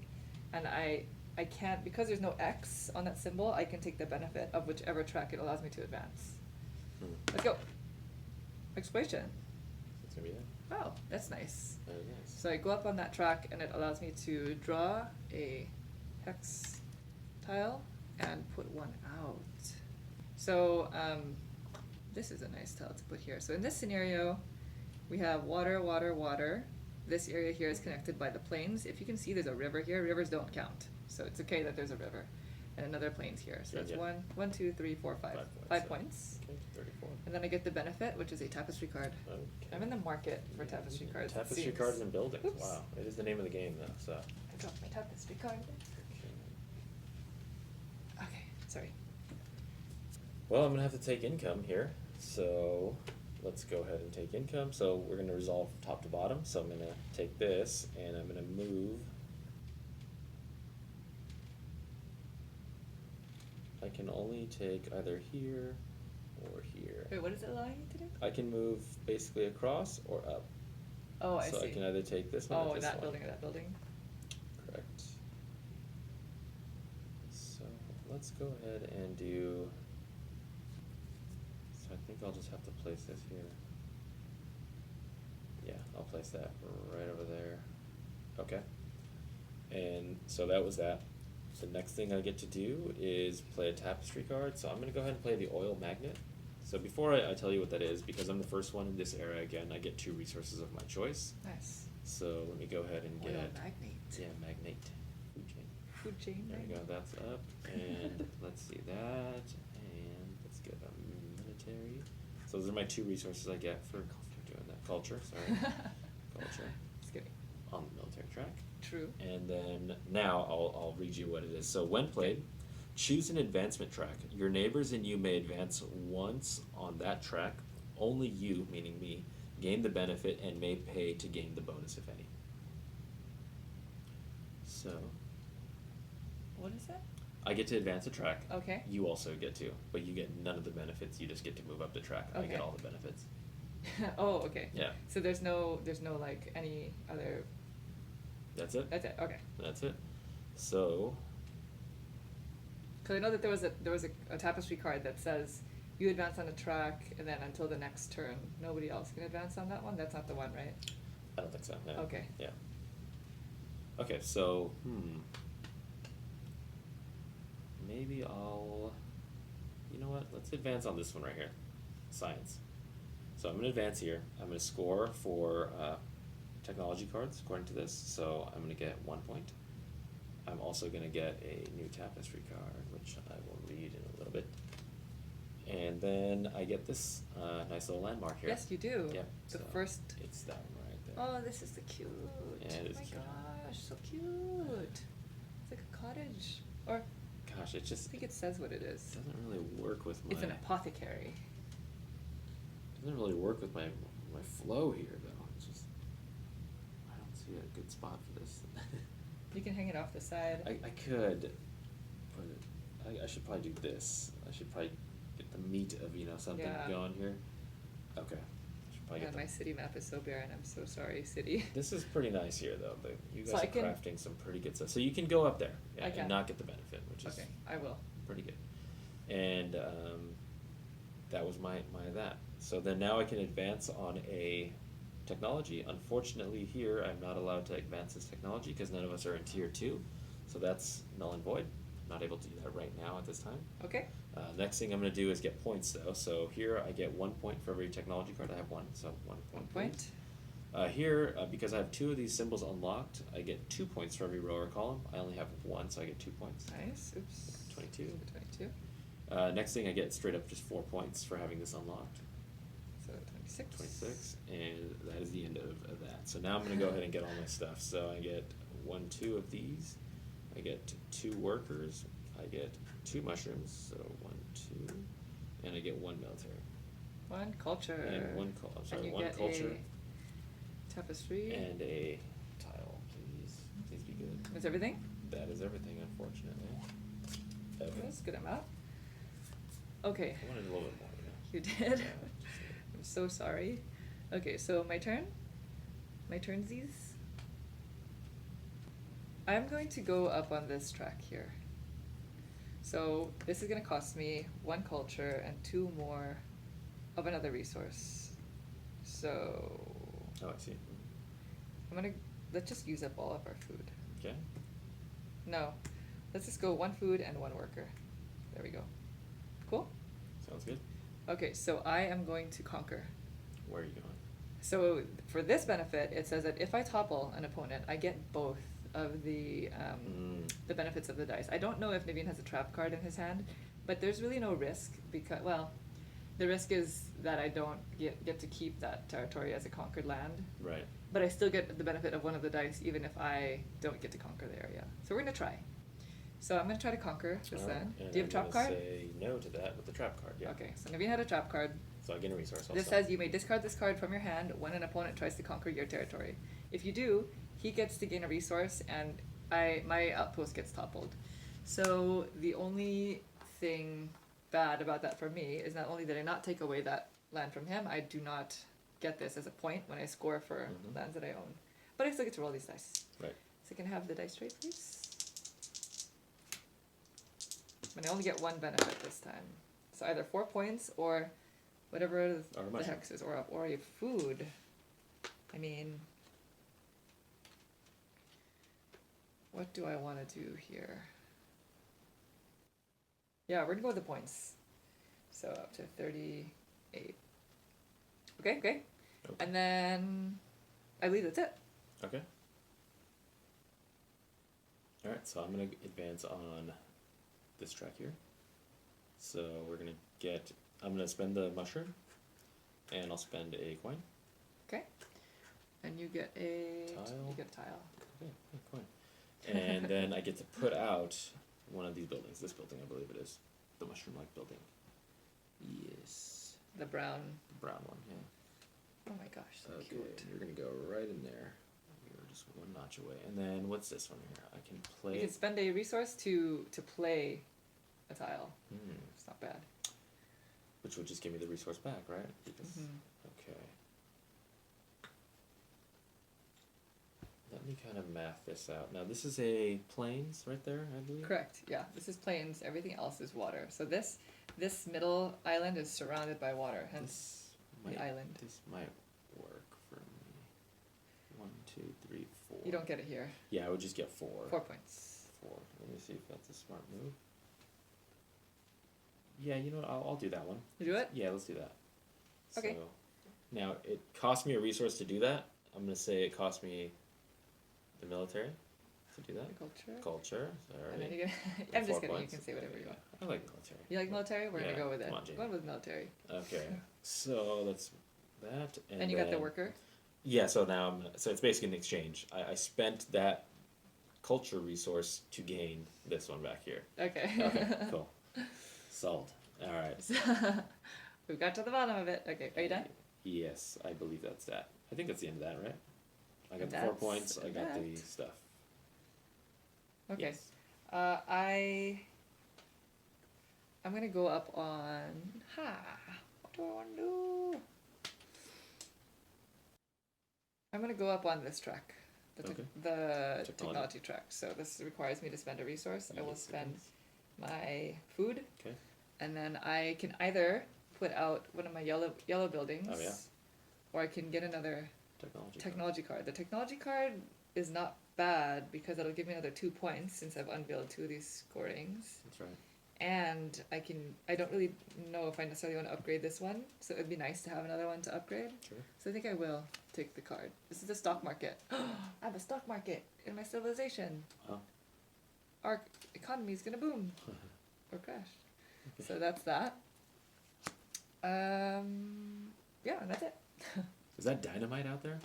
And I can't, because there's no X on that symbol, I can take the benefit of whichever track it allows me to advance. Let's go. Exploration. It's going to be there? Oh, that's nice. That is nice. So I go up on that track, and it allows me to draw a hex tile and put one out. So this is a nice tile to put here. So in this scenario, we have water, water, water. This area here is connected by the plains. If you can see, there's a river here. Rivers don't count, so it's okay that there's a river. And another plains here. So that's 1, 2, 3, 4, 5. 5 points. Okay, 34. And then I get the benefit, which is a tapestry card. Okay. I'm in the market for tapestry cards. it Tapestry seems. cards and buildings. Oops. Wow, it is the name of the game though. So. I dropped my tapestry card. Okay, sorry. Well, I'm gonna have to take income here. So let's go ahead and take income. So we're gonna resolve top to bottom. So I'm gonna take this and I'm gonna move. I can only take either here or here. Wait, what does it allow you to do? I can move basically across or up. Oh, I so see. I can either take this one or this that one. building or that building. Correct. So let's go ahead and do. So I think I'll just have to place this here. Yeah, I'll place that right over there. Okay. And so that was that. The next thing I get to do is play a tapestry card. So I'm going to go ahead and play the oil magnet. So before I tell you what that is, because I'm the first one in this era, again, I get 2 resources of my choice. Nice. So let me go ahead and get. Oil magnate. Yeah, magnate. Food chain. Food chain. There we go, that's up. And let's see that. And let's get a military. So those are my 2 resources I get for doing that. Culture, sorry. Culture. Just kidding. On the military track. True. And then now I'll read you what it is. So when played, choose an advancement track. Your neighbors and you may advance once on that track. Only you, meaning me, gain the benefit and may pay to gain the bonus, if any. So What is that? I get to advance a track. Okay. You also get to, but you get none of the benefits. You just get to move up the track. I Okay. get all the benefits. Oh, okay. Yeah. So there's no like any other. That's it. That's it. Okay. That's it. So Because I know that there was a tapestry card that says you advance on a track and then until the next turn nobody else can advance on that one. That's not the one, right? I don't think so. No. Okay. Yeah. Okay, so maybe I'll. You know what? Let's advance on this one right here, science. So I'm gonna advance here. I'm gonna score for technology cards according to this. So I'm gonna get 1 point. I'm also gonna get a new tapestry card, which I will read in a little bit. And then I get this nice little landmark here. Yes, you do. Yeah. The so first. It's that one right there. Oh, this is the cute. Yeah, it is oh my cute. gosh, so cute. It's like a cottage, or Gosh, it I just think it says what it is. doesn't really work with my. It's an apothecary. Doesn't really work with my flow here though. It's just I don't see a good spot for this. You can hang it off the side. I could, but I should probably do this. I should probably get the meat of something Yeah. going here. Okay. I should probably Yeah, get my the, city map is so barren. I'm so sorry, city. This is pretty nice here though. You guys So I are can- crafting some pretty good stuff. So you can go up there I can. and not get the benefit, which is Okay, I will. pretty good. And that was my that. So then now I can advance on a technology. Unfortunately here I'm not allowed to advance this technology because none of us are in tier 2. So that's null and void. Not able to do that right now at this time. Okay. Next thing I'm going to do is get points though. So here I get 1 point for every technology card. I have 1, so 1 point. 1 point. Here, because I have 2 of these symbols unlocked, I get 2 points for every row or column. I only have 1, so I get 2 points. Nice. Oops. 22. 22. Next thing I get straight up just 4 points for having this unlocked. So 26. 26, and that is the end of that. So now I'm going to go ahead and get all my stuff. So I get 1, 2 of these. I get 2 workers. I get 2 mushrooms. So 1, 2, and I get 1 military. 1 culture. And 1 I'm sorry, And you 1 get culture. A tapestry. And a tile, please. Please be good. That's everything? That is everything, unfortunately. Okay. That's a good amount. Okay. I wanted a little bit more, You did? Yeah, I'm so sorry. Okay, so my turn. My turnsies. I'm going to go up on this track here. So this is going to cost me 1 culture and 2 more of another resource. So Oh, I see. let's just use up all of our food. Okay. No, let's just go 1 food and 1 worker. There we go. Cool? Sounds good. Okay, so I am going to conquer. Where are you going? So for this benefit, it says that if I topple an opponent, I get both of the benefits of the dice. I don't know if Naveen has a trap card in his hand, but there's really no risk because, well, the risk is that I don't get to keep that territory as a conquered land. Right. But I still get the benefit of one of the dice even if I don't get to conquer the area. So we're going to try. So I'm going to try to conquer this land. Do you have a trap card? Say no to that with the trap card, yeah. Okay, so Naveen had a trap card. So I get a resource also. This says you may discard this card from your hand when an opponent tries to conquer your territory. If you do, he gets to gain a resource and my outpost gets toppled. So the only thing bad about that for me is not only did I not take away that land from him, I do not get this as a point when I score for lands that I own. But I still get to roll these dice. Right. So can I have the dice tray, please? And I only get one benefit this time. So either 4 points or whatever the hex is, or a food. I mean, what do I want to do here? Yeah, we're gonna go with the points. So up to 38. Okay. And then I believe that's it. Okay. Alright, so I'm going to advance on this track here. So we're going to get, I'm going to spend the mushroom, and I'll spend a coin. Okay. And you get a tile. You get a tile. Okay, a coin. And then I get to put out one of these buildings. This building, I believe it is. The mushroom-like building. Yes. The brown. The brown one, yeah. Oh my gosh, so okay, cute. you're going to go right in there. You're just one notch away. And then what's this one here? I can play... You can spend a resource to play a tile. It's not bad. Which would just give me the resource back, right? Because, okay. Let me kind of math this out. Now this is a plains right there, I believe? Correct, yeah. This is plains, everything else is water. So this middle island is surrounded by water, hence the island. This might work for me. 1, 2, 3, 4. You don't get it here. Yeah, I would just get 4. 4 points. 4. Let me see if that's a smart move. Yeah, you know what? I'll do that one. You do it? Yeah, let's do that. Okay. So, now, it cost me a resource to do that. I'm going to say it cost me the military to do that. The culture. Culture. Sorry. And then you get I'm just 4 kidding. You points. can say whatever you want. I like military. You like military? We're Yeah, gonna go with it. come on, Jamie. Going with military. Okay. So that's that. And you got the worker? Yeah, so now so it's basically an exchange. I spent that culture resource to gain this one back here. Okay. Okay, cool. Sold. All right. We've got to the bottom of it. Okay, are you done? Yes, I believe that's that. I think that's the end of that, right? I got the 4 That's points. I got the that. stuff. Okay. Yes. I'm gonna go up on what do I want to do? I'm gonna go up on this track, the technology track. So this requires me to spend a resource. I will spend my food, and then I can either put out one of my yellow buildings, or I can get another technology card. The technology card is not bad because it'll give me another 2 points since I've unveiled 2 of these scorings. That's right. And I don't really know if I necessarily want to upgrade this one, so it'd be nice to have another one to upgrade. Sure. So I think I will take the card. This is the stock market. I have a stock market in my civilization. Oh. Our economy is gonna boom or crash. So that's that. Yeah, and that's it. Is that dynamite out there?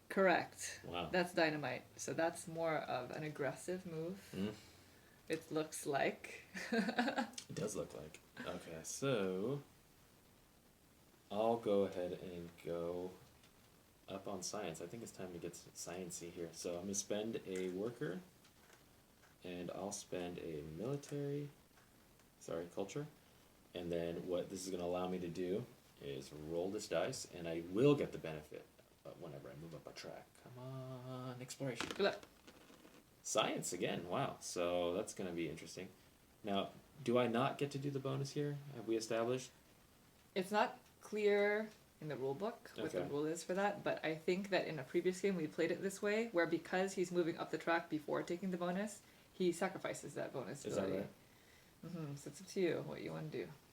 Correct. Wow. That's dynamite. So that's more of an aggressive move. It looks like. It does look like. Okay, so I'll go ahead and go up on science. I think it's time to get sciencey here. So I'm going to spend a worker, and I'll spend a culture. And then what this is going to allow me to do is roll this dice, and I will get the benefit whenever I move up a track. Come on, exploration. Good luck. Science again, wow. So that's going to be interesting. Now, do I not get to do the bonus here? Have we established? It's not clear in the rule book what the rule is for that, but I think that in a previous game we played it this way, where because he's moving up the track before taking the bonus, he sacrifices that bonus ability. Is that right? So it's up to you what you want to do.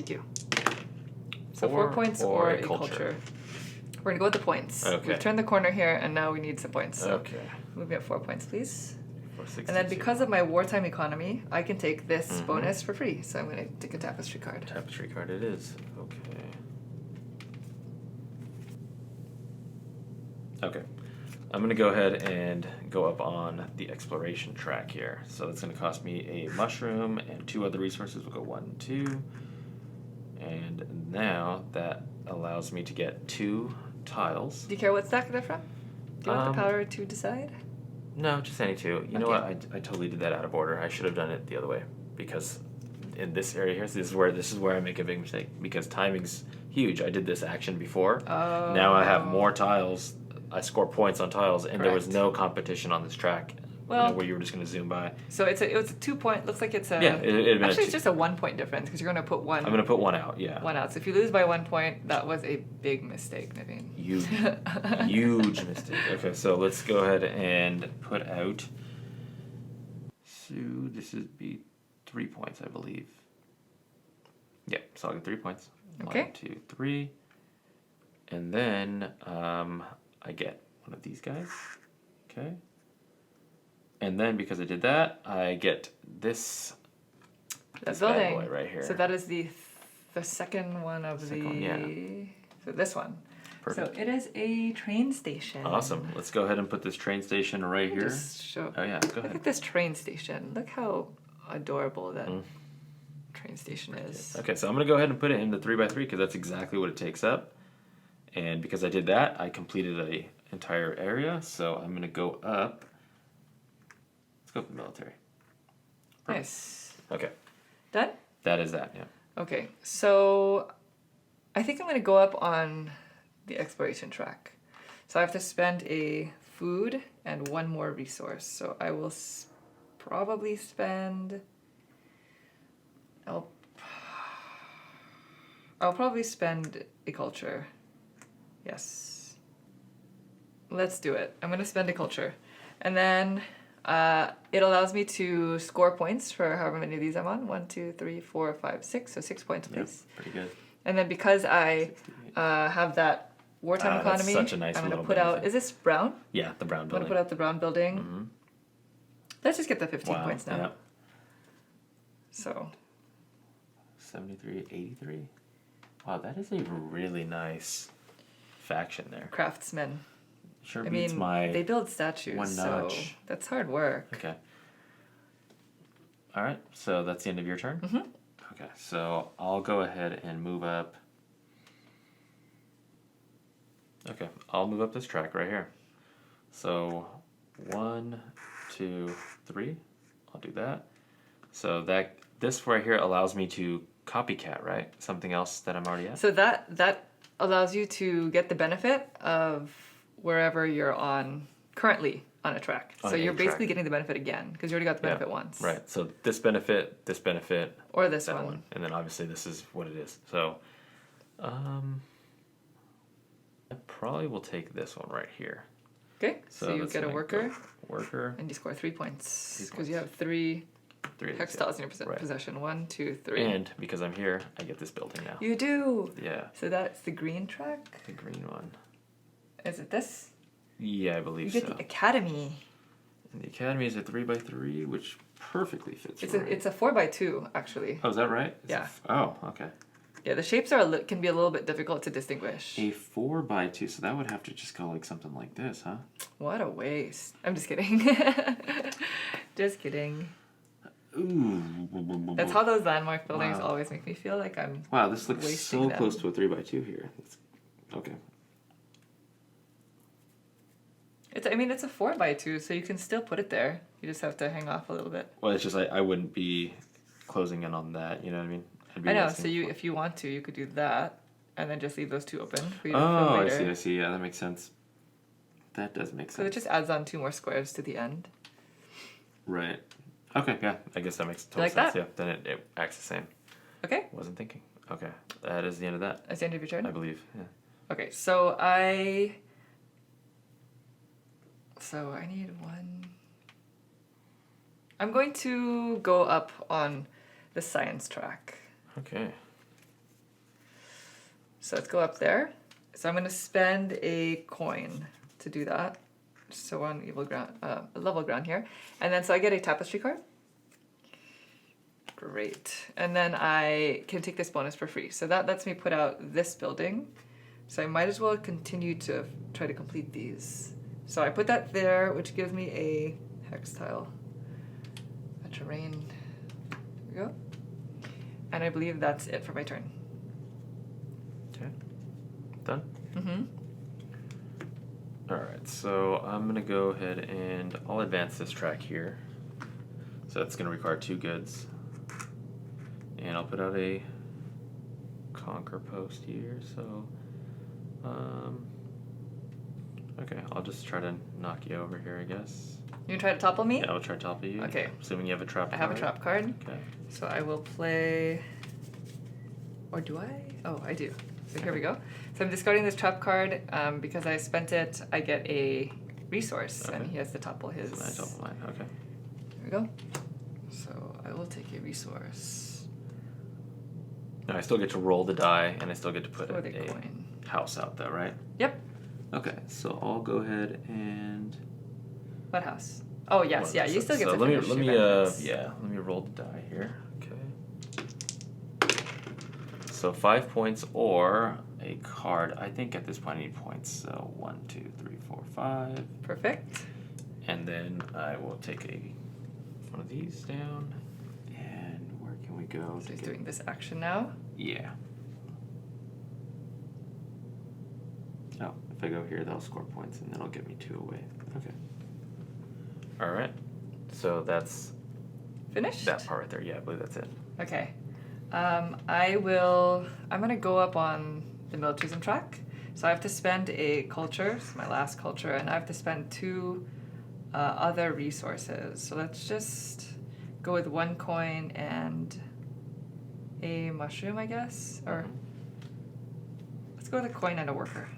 Thank you. So 4 points or a culture. We're gonna go with the points. Okay. We've turned the corner here, and now we need some points. So Okay. move me up 4 points, please. 462. And then because of my wartime economy, I can take this bonus for free. So I'm gonna take a Tapestry card. Tapestry card it is. Okay. Okay. I'm gonna go ahead and go up on the exploration track here. So that's gonna cost me a mushroom and 2 other resources. We'll go 1, 2. And now that allows me to get 2 tiles. Do you care what stack they're from? Do you want the power to decide? No, just any 2. You know Okay. what? I totally did that out of order. I should have done it the other way because in this area here, this is where I make a big mistake because timing's huge. I did this action before. Oh. Now I have more tiles. I score points on tiles, and there was Correct. no competition on this track. Well- where you were just going to zoom by. So it's a 2 point. Looks like it's a. Yeah, it'd been actually, a it's just a 1 point difference because you're gonna put one. I'm going to put 1 out. Yeah. One out. So if you lose by 1 point, that was a big mistake, Naveen. Huge, huge mistake. Okay, so let's go ahead and put out. So this would be 3 points, I believe. Yeah, so I'll get 3 points. Okay. 1, 2, 3, and then I get one of these guys. Okay. And then because I did that, I get this. That bad building boy right here. So that is the second one of Second one, yeah. So this one. Perfect. So it is a train station. Awesome. Let's go ahead and put this train station right Let me here. just show. Oh yeah, go Look ahead. at this train station. Look how adorable that train station is. Okay, so I'm gonna go ahead and put it in the 3x3 because that's exactly what it takes up. And because I did that, I completed a entire area. So I'm gonna go up. Let's go for military. Perfect. Nice. Okay, Done? that is that. Yeah. Okay, so I think I'm going to go up on the exploration track. So I have to spend a food and 1 more resource. So I will probably spend. I'll probably spend a culture. Yes. Let's do it. I'm going to spend a culture. And then it allows me to score points for however many of these I'm on. 1, 2, 3, 4, 5, 6. So 6 points, please. Yep, pretty good. And then because I have that wartime That's economy, such a nice I'm going to little put out. benefit. Is this brown? Yeah, the brown I'm going to building. put out the brown building. Mhm. Let's just get the 15 Wow. points now. Yep. So 73, 83. Wow, that is a really nice faction there. craftsmen. Sure I beats mean, my. they build statues, one so notch. that's hard work. Okay. All right, so that's the end of your turn? Mhm. Okay, so I'll go ahead and move up. Okay, I'll move up this track right here. So 1, 2, 3. I'll do that. So this right here allows me to copycat, right? Something else that I'm already at? So that allows you to get the benefit of wherever you're on currently on a track. On So a you're basically track. getting the benefit again because you already got the Yeah, benefit once. Right, so this benefit, Or this that one. one. And then obviously this is what it is. So I probably will take this one right here. Okay. So you that's get a gonna worker go worker. and you score 3 points 3 because you points. have 3 3 of these, hex yeah. tiles in your Right. possession. 1, 2, 3. And because I'm here, I get this building now. You do. Yeah, So that's the green track. the green one. Is it this? Yeah, I You believe get so. the academy. And the academy is a 3x3, which perfectly fits. It's right. a 4x2 actually. Oh, is that right? Yeah. Oh, okay. Yeah, the shapes are can be a little bit difficult to distinguish. A 4x2, so that would have to just go like something like this, huh? What a waste. I'm just kidding. Just kidding. Ooh. That's how those landmark buildings Wow. always make me feel like I'm. Wow, this looks wasting so them. close to a 3x2 here. Okay. I mean, it's a 4x2, so you can still put it there. You just have to hang off a little bit. Well, it's just I wouldn't be closing in on that. You know what I mean? I'd be I know. wasting So the if you want to, you could do that, and then just leave those 2 open for you Oh, to fill I later. see. Yeah, that makes sense. That does make So it sense. just adds on 2 more squares to the end. Right. Okay, yeah. I guess that makes total like sense. that? Yeah, then it acts the same. Okay, Wasn't thinking. Okay, that is the end of that, that's the end of your turn. I believe. Yeah. Okay, so I need 1. I'm going to go up on the science track. Okay. So let's go up there. So I'm going to spend a coin to do that. So we're on evil ground, level ground here. And then so I get a tapestry card. Great. And then I can take this bonus for free. So that lets me put out this building. So I might as well continue to try to complete these. So I put that there, which gives me a hex tile, a terrain. There we go. And I believe that's it for my turn. Okay. Done? Mm-hmm. Alright, so I'm going to go ahead and I'll advance this track here. So that's going to require 2 goods. And I'll put out a conquer post here, so... okay, I'll just try to knock you over here, I guess. You gonna try to topple me? Yeah, I'll try to topple you. Okay. Assuming you have a trap I card. have a trap card. Okay. So I will play... Or do I? Oh, I do. So here we go. So I'm discarding this trap card. Because I spent it, I get a resource. Okay. And he has to topple his... So I topple mine, okay. There we go. So I will take a resource. Now I still get to roll the die, and I still get to put Or a the coin. house out there, right? Yep. Okay, so I'll go ahead and... What house? Oh, yes. Well, Yeah, you still get to let me, finish let me, your benefits. let me roll the die here. Okay. So 5 points or a card. I think at this point I need points. So 1, 2, 3, 4, 5. Perfect. And then I will take one of these down. And where can we go? So he's doing this action now. Yeah. Oh, if I go here, they'll score points, and then it'll get me 2 away. Okay. All right. So that's Finished? that part right there. Yeah, I believe that's it. Okay. I'm gonna go up on the militarism track. So I have to spend a culture, it's my last culture, and I have to spend 2 other resources. So let's just go with 1 coin and a mushroom, I guess? Or let's go with a coin and a worker.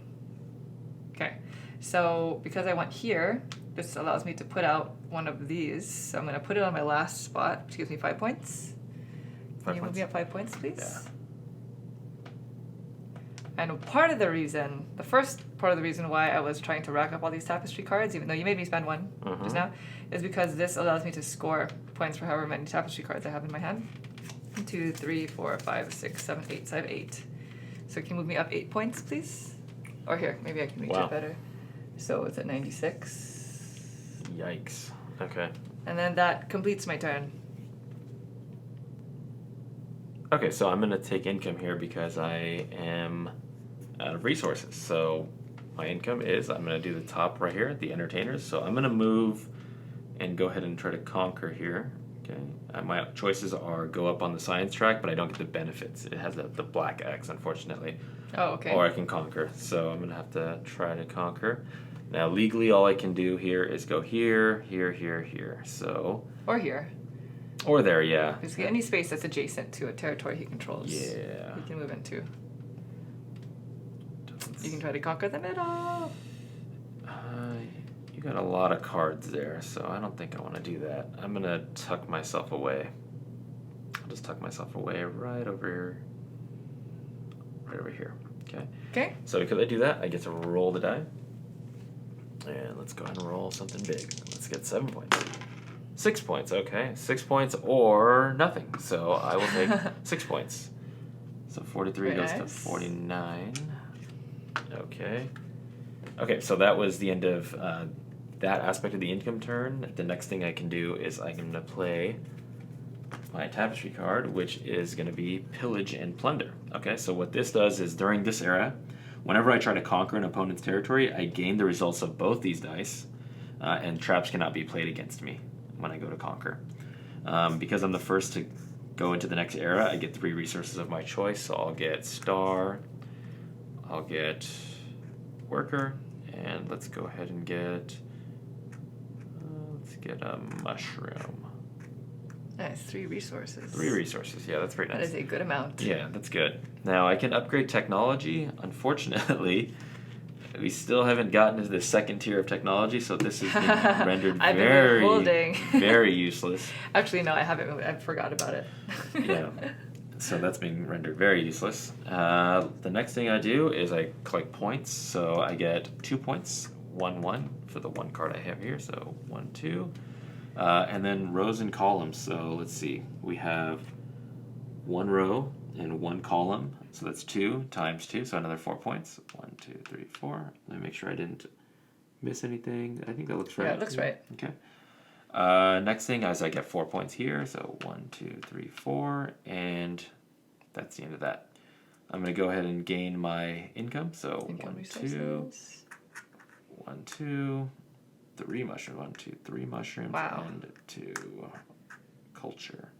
Okay. So because I went here, this allows me to put out one of these. So I'm gonna put it on my last spot, which gives me 5 points. Can you move me up 5 points, please? Yeah. And part of the reason, the first part of the reason why I was trying to rack up all these tapestry cards, even though you made me spend 1 just now, is because this allows me to score points for however many tapestry cards I have in my hand. 1, 2, 3, 4, 5, 6, 7, 8. So I have 8. So can you move me up 8 points, please? Or here, maybe I can reach it better. So it's at 96. Yikes. Okay. And then that completes my turn. Okay, so I'm going to take income here because I am out of resources. So my income is, I'm going to do the top right here, the entertainers. So I'm going to move and go ahead and try to conquer here. Okay. My choices are go up on the science track, but I don't get the benefits. It has the black X, unfortunately. Oh, okay. Or I can conquer. So I'm going to have to try to conquer. Now, legally, all I can do here is go here, here, here, here. So... Or here. Or there, yeah. Basically, any space that's adjacent to a territory he controls. Yeah. He can move into. You can try to conquer the middle. You got a lot of cards there, so I don't think I want to do that. I'm going to tuck myself away. I'll just tuck myself away right over here. Right over here. Okay? Okay. So because I do that, I get to roll the die. And let's go ahead and roll something big. Let's get 7 points. 6 points, okay. 6 points or nothing. So I will take 6 points. So 43 Very goes to nice. 49. Okay. Okay, so that was the end of that aspect of the income turn. The next thing I can do is I'm going to play my tapestry card, which is going to be Pillage and Plunder. Okay, so what this does is during this era, whenever I try to conquer an opponent's territory, I gain the results of both these dice, and traps cannot be played against me when I go to conquer. Because I'm the first to go into the next era, I get 3 resources of my choice. So I'll get Star, I'll get Worker, and let's go ahead and get a Mushroom. Nice, 3 resources. 3 resources, yeah, that's pretty nice. That is a good amount. Yeah, that's good. Now I can upgrade technology. Unfortunately, we still haven't gotten to the second tier of technology, so this is being rendered I've been very, holding. very useless. Actually, no, I haven't. I forgot about it. Yeah. So that's being rendered very useless. The next thing I do is I collect points. So I get 2 points, 1 for the one card I have here. So 1, 2. And then rows and columns. So let's see. We have 1 row and 1 column. So that's 2 times 2. So another 4 points. 1, 2, 3, 4. Let me make sure I didn't miss anything. I think that looks right. Yeah, it looks right. Okay. Next thing is I get 4 points here. So 1, 2, 3, 4. And that's the end of that. I'm going to go ahead and gain my income. So Income 1, 2, resources. 1, 2, 3 mushrooms. 1, 2, 3 mushrooms. Wow. And 2 culture.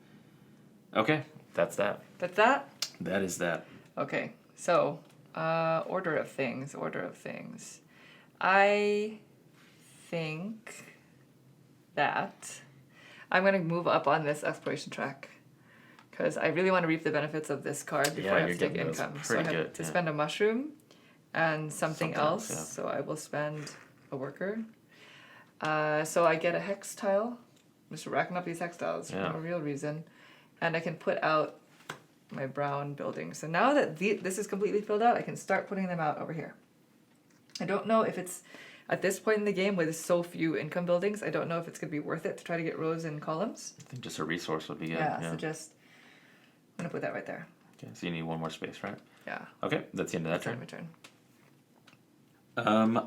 Okay, that's that. That's that? That is that. Okay, so order of things. I think that I'm going to move up on this exploration track because I really want to reap the benefits of this card before I have to take income. So I have to spend a mushroom and something else. Yeah. So I will spend a worker. So I get a hex tile. I'm just racking up these hex tiles for no real reason. And I can put out my brown buildings. So now that this is completely filled out, I can start putting them out over here. I don't know if it's, at this point in the game with so few income buildings, I don't know if it's going to be worth it to try to get rows and columns. I think just a resource would be good. Yeah, so just, I'm going to put that right there. Okay, so you need 1 more space, right? Yeah. Okay, that's the end of that turn. My turn.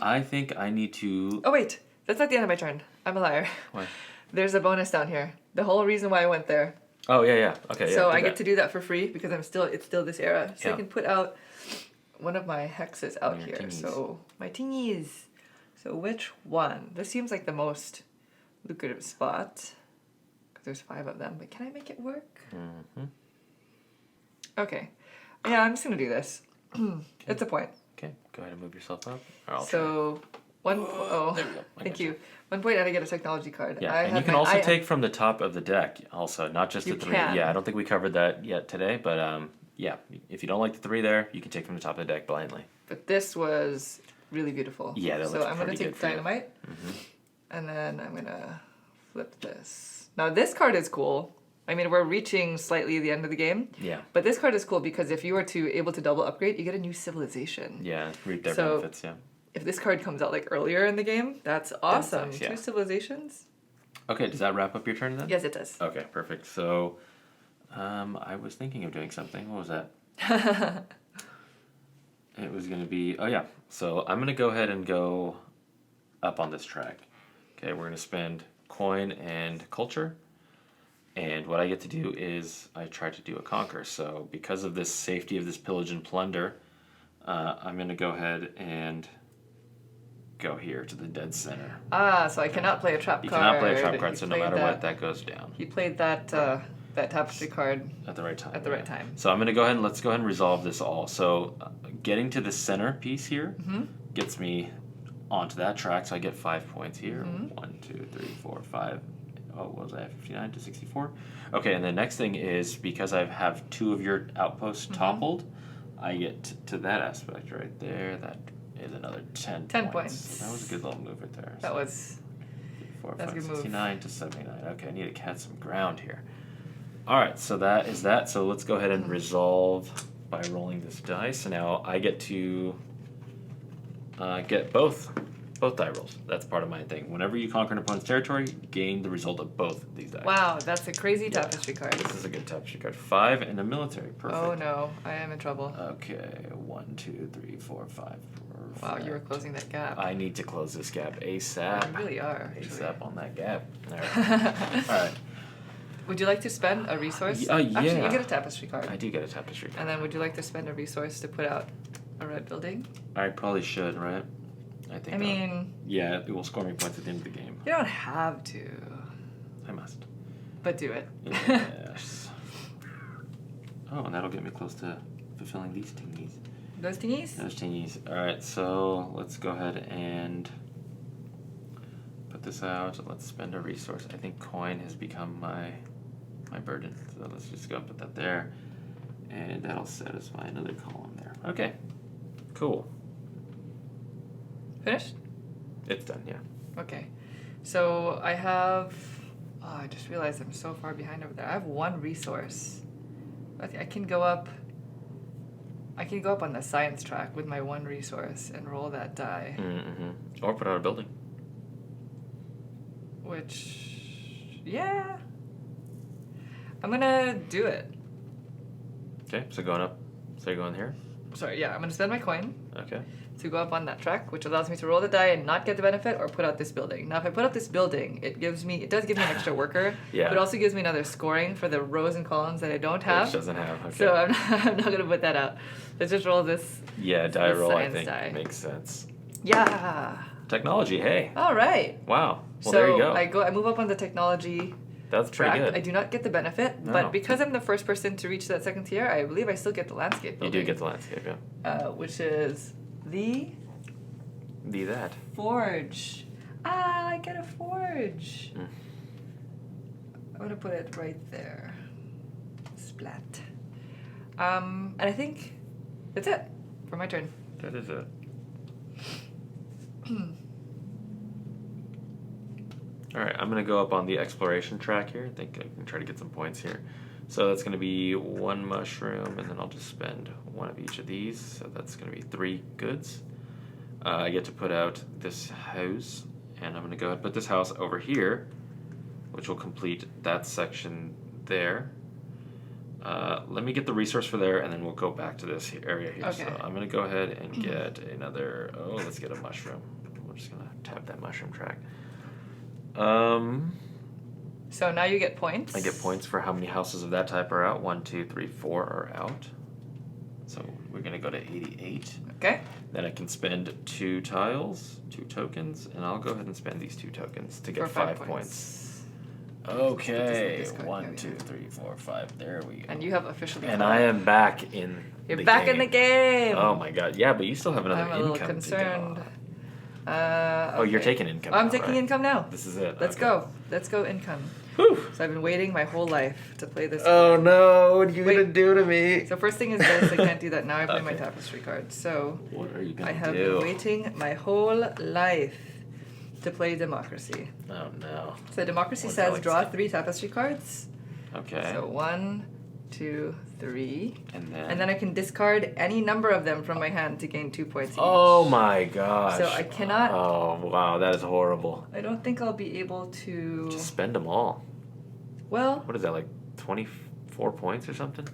I think I need to... Oh wait, that's not the end of my turn. I'm a liar. Why? There's a bonus down here. The whole reason why I went there. Oh, yeah. Okay, so I get to do that for free because it's still this era. So I can put out one of my hexes out here. Tingies. So my tingies. So which one? This seems like the most lucrative spot because there's 5 of them. But can I make it work? Mm-hmm. Okay. Yeah, I'm just gonna do this. It's a point. Okay, go ahead and move yourself up. Or I'll So one. Oh, there we go. thank you. 1 point, and I get a technology card. Yeah, and you can also take from the top of the deck, also, not just the 3. Can. Yeah, I don't think we covered that yet today, but yeah, if you don't like the 3 there, you can take from the top of the deck blindly. But this was really beautiful. Yeah, that so looks I'm gonna pretty take good for you. dynamite, Mm-hmm. and then I'm gonna flip this. Now this card is cool. I mean, we're reaching slightly the end of the game. Yeah. But this card is cool because if you were able to double upgrade, you get a new civilization. Yeah, reap their So, benefits, yeah. If this card comes out like earlier in the game, that's awesome. nice, yeah. 2 civilizations. Okay, does that wrap up your turn then? Yes, it does. Okay, perfect. So, I was thinking of doing something. What was that? It was going to be... Oh, yeah. So, I'm going to go ahead and go up on this track. Okay, we're going to spend coin and culture. And what I get to do is I try to do a conquer. So, because of this safety of this pillage and plunder, I'm going to go ahead and go here to the dead center. So I cannot play a trap card. You cannot play a trap card, He so no played matter what, that goes down. He played that tapestry card At the right time. at the right time. So I'm going to let's go ahead and resolve this all. So getting to the center piece here gets me onto that track, so I get 5 points here. 1, 2, 3, 4, 5. Oh, what was I? 59 to 64? Okay, and the next thing is because I have 2 of your outposts toppled, I get to that aspect right there. That is another 10 points. So that was a good little move right there. That was 4, that's 5, a good move. 69 to 79. Okay, I need to catch some ground here. All right, so that is that. So let's go ahead and resolve by rolling this dice. Now I get to get both die rolls. That's part of my thing. Whenever you conquer an opponent's territory, gain the result of both of these dice. Wow, that's a crazy tapestry card. This is a good tapestry card. 5 and a military. Perfect. Oh no, I am in trouble. Okay, 1, 2, 3, 4, 5. Perfect. Wow, you were closing that gap. I need to close this gap ASAP. You really are. ASAP on that gap. All right. All right. Would you like to spend a resource? Yeah. Actually, you get a tapestry card. I do get a tapestry card. And then would you like to spend a resource to put out a red building? I probably should, right? I think. I mean... yeah, it will score me points at the end of the game. You don't have to. I must. But do it. Yes. Oh, and that'll get me close to fulfilling these tingies. Those tingies? Those tingies. Alright, so let's go ahead and put this out. Let's spend a resource. I think coin has become my burden. So let's just go and put that there. And that'll satisfy another column there. Okay. Cool. Finished? It's done, yeah. Okay. So I have... Oh, I just realized I'm so far behind over there. I have 1 resource. I can go up. I can go up on the science track with my 1 resource and roll that die. Mm-hmm. Or put out a building. Which, yeah. I'm gonna do it. Okay, so going up. So you're going here? Sorry, yeah, I'm gonna spend my coin Okay. to go up on that track, which allows me to roll the die and not get the benefit or put out this building. Now, if I put out this building, it does give me an extra worker, Yeah. but it also gives me another scoring for the rows and columns that I don't have. Which doesn't have. Okay. So I'm not gonna put that out. Let's just roll this. Yeah, die this roll, I science think, die. makes sense. Yeah. Technology, hey. All right. Wow. Well, So there you go. I move up on the technology That's track. pretty good. I do not get the benefit, No. but because I'm the first person to reach that second tier, I believe I still get the landscape You building. do get the landscape, yeah. Which is the That. forge. Ah, I get a forge. Mm. I'm gonna put it right there. Splat. And I think that's it for my turn. That is it. Alright, I'm going to go up on the exploration track here. I think I can try to get some points here. So that's going to be 1 mushroom, and then I'll just spend 1 of each of these. So that's going to be 3 goods. I get to put out this house, and I'm going to go ahead and put this house over here, which will complete that section there. Let me get the resource for there, and then we'll go back to this area here. Okay. So I'm going to go ahead and get another... Oh, let's get a mushroom. We're just going to tap that mushroom track. So now you get points. I get points for how many houses of that type are out. 1, 2, 3, 4 are out. So we're going to go to 88. Okay. Then I can spend 2 tiles, 2 tokens, and I'll go ahead and spend these 2 tokens to get For 5 5 points. Okay, This card. 1, Yeah, 2, yeah. 3, 4, 5. There we go. And you have officially. And caught I up. am back in You're the back game. in the game. Oh my god. Yeah, but you still have another I'm a income little concerned. to go. Oh, You're taking income. I'm now, taking right? income now. This is it. Let's okay. go. Let's go income. Whew. So I've been waiting my whole life to play this. Oh no, what are you Wait. gonna do to me? So first thing is this. I can't do that now. I play my Okay. tapestry card. So What are you gonna I have do? been waiting my whole life to play democracy. Oh no. So democracy What's says Alex draw do? 3 tapestry cards. Okay. So 1, 2, 3. and then I can discard any number of them from my hand to gain 2 points each. Oh my gosh. So I cannot- Oh wow, that is horrible. I don't think I'll be able to. Just spend them all. Well, What is that, like 24 points or something?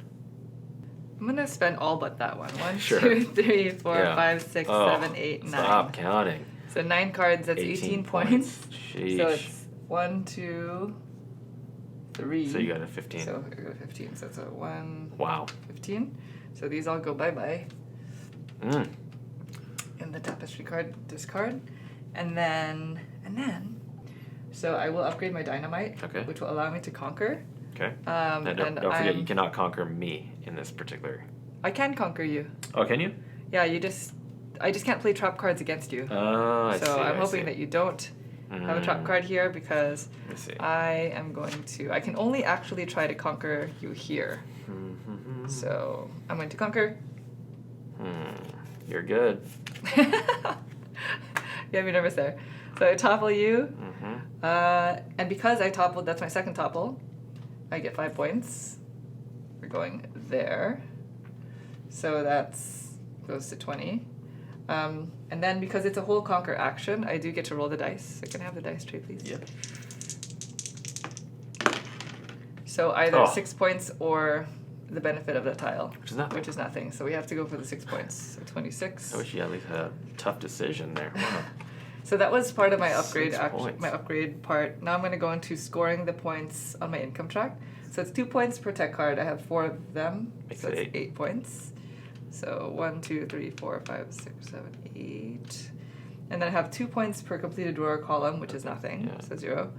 I'm gonna spend all but that one. 1, Sure. 2, 3, 4, Yeah. 5, 6, Oh, 7, 8, 9. Stop counting. So 9 cards, that's 18 points. Sheesh. So it's 1, 2, 3. So you got a 15. So I got 15. So it's a 1, Wow. 15. So these all go bye-bye. Mm. In the tapestry card discard. And then, so I will upgrade my dynamite, Okay. which will allow me to conquer. Okay. And And don't forget, I'm- you cannot conquer me in this particular. I can conquer you. Oh, can you? Yeah, I just can't play trap cards against you. Oh, I see. So I'm I hoping see. that you don't have a trap card here because Let me see. I can only actually try to conquer you here. Mhm. So I'm going to conquer. You're good. You have me nervous there. So I topple you. Mm-hmm. And because I toppled, that's my second topple, I get 5 points. We're going there. So that's goes to 20. And then because it's a whole conquer action, I do get to roll the dice. So can I have the dice tray, please? Yep. So either Oh. 6 points or the benefit of the tile. Which is nothing. Which is nothing. So we have to go for the 6 points. So 26. I wish you at least had a tough decision there. Wow. So that was part of my upgrade 6 action, points. my upgrade part. Now I'm going to go into scoring the points on my income track. So it's 2 points per tech card. I have 4 of them. Makes so it that's 8. 8 points. So 1, 2, 3, 4, 5, 6, 7, 8. And then I have 2 points per completed drawer column, which is nothing. Yeah. So 0.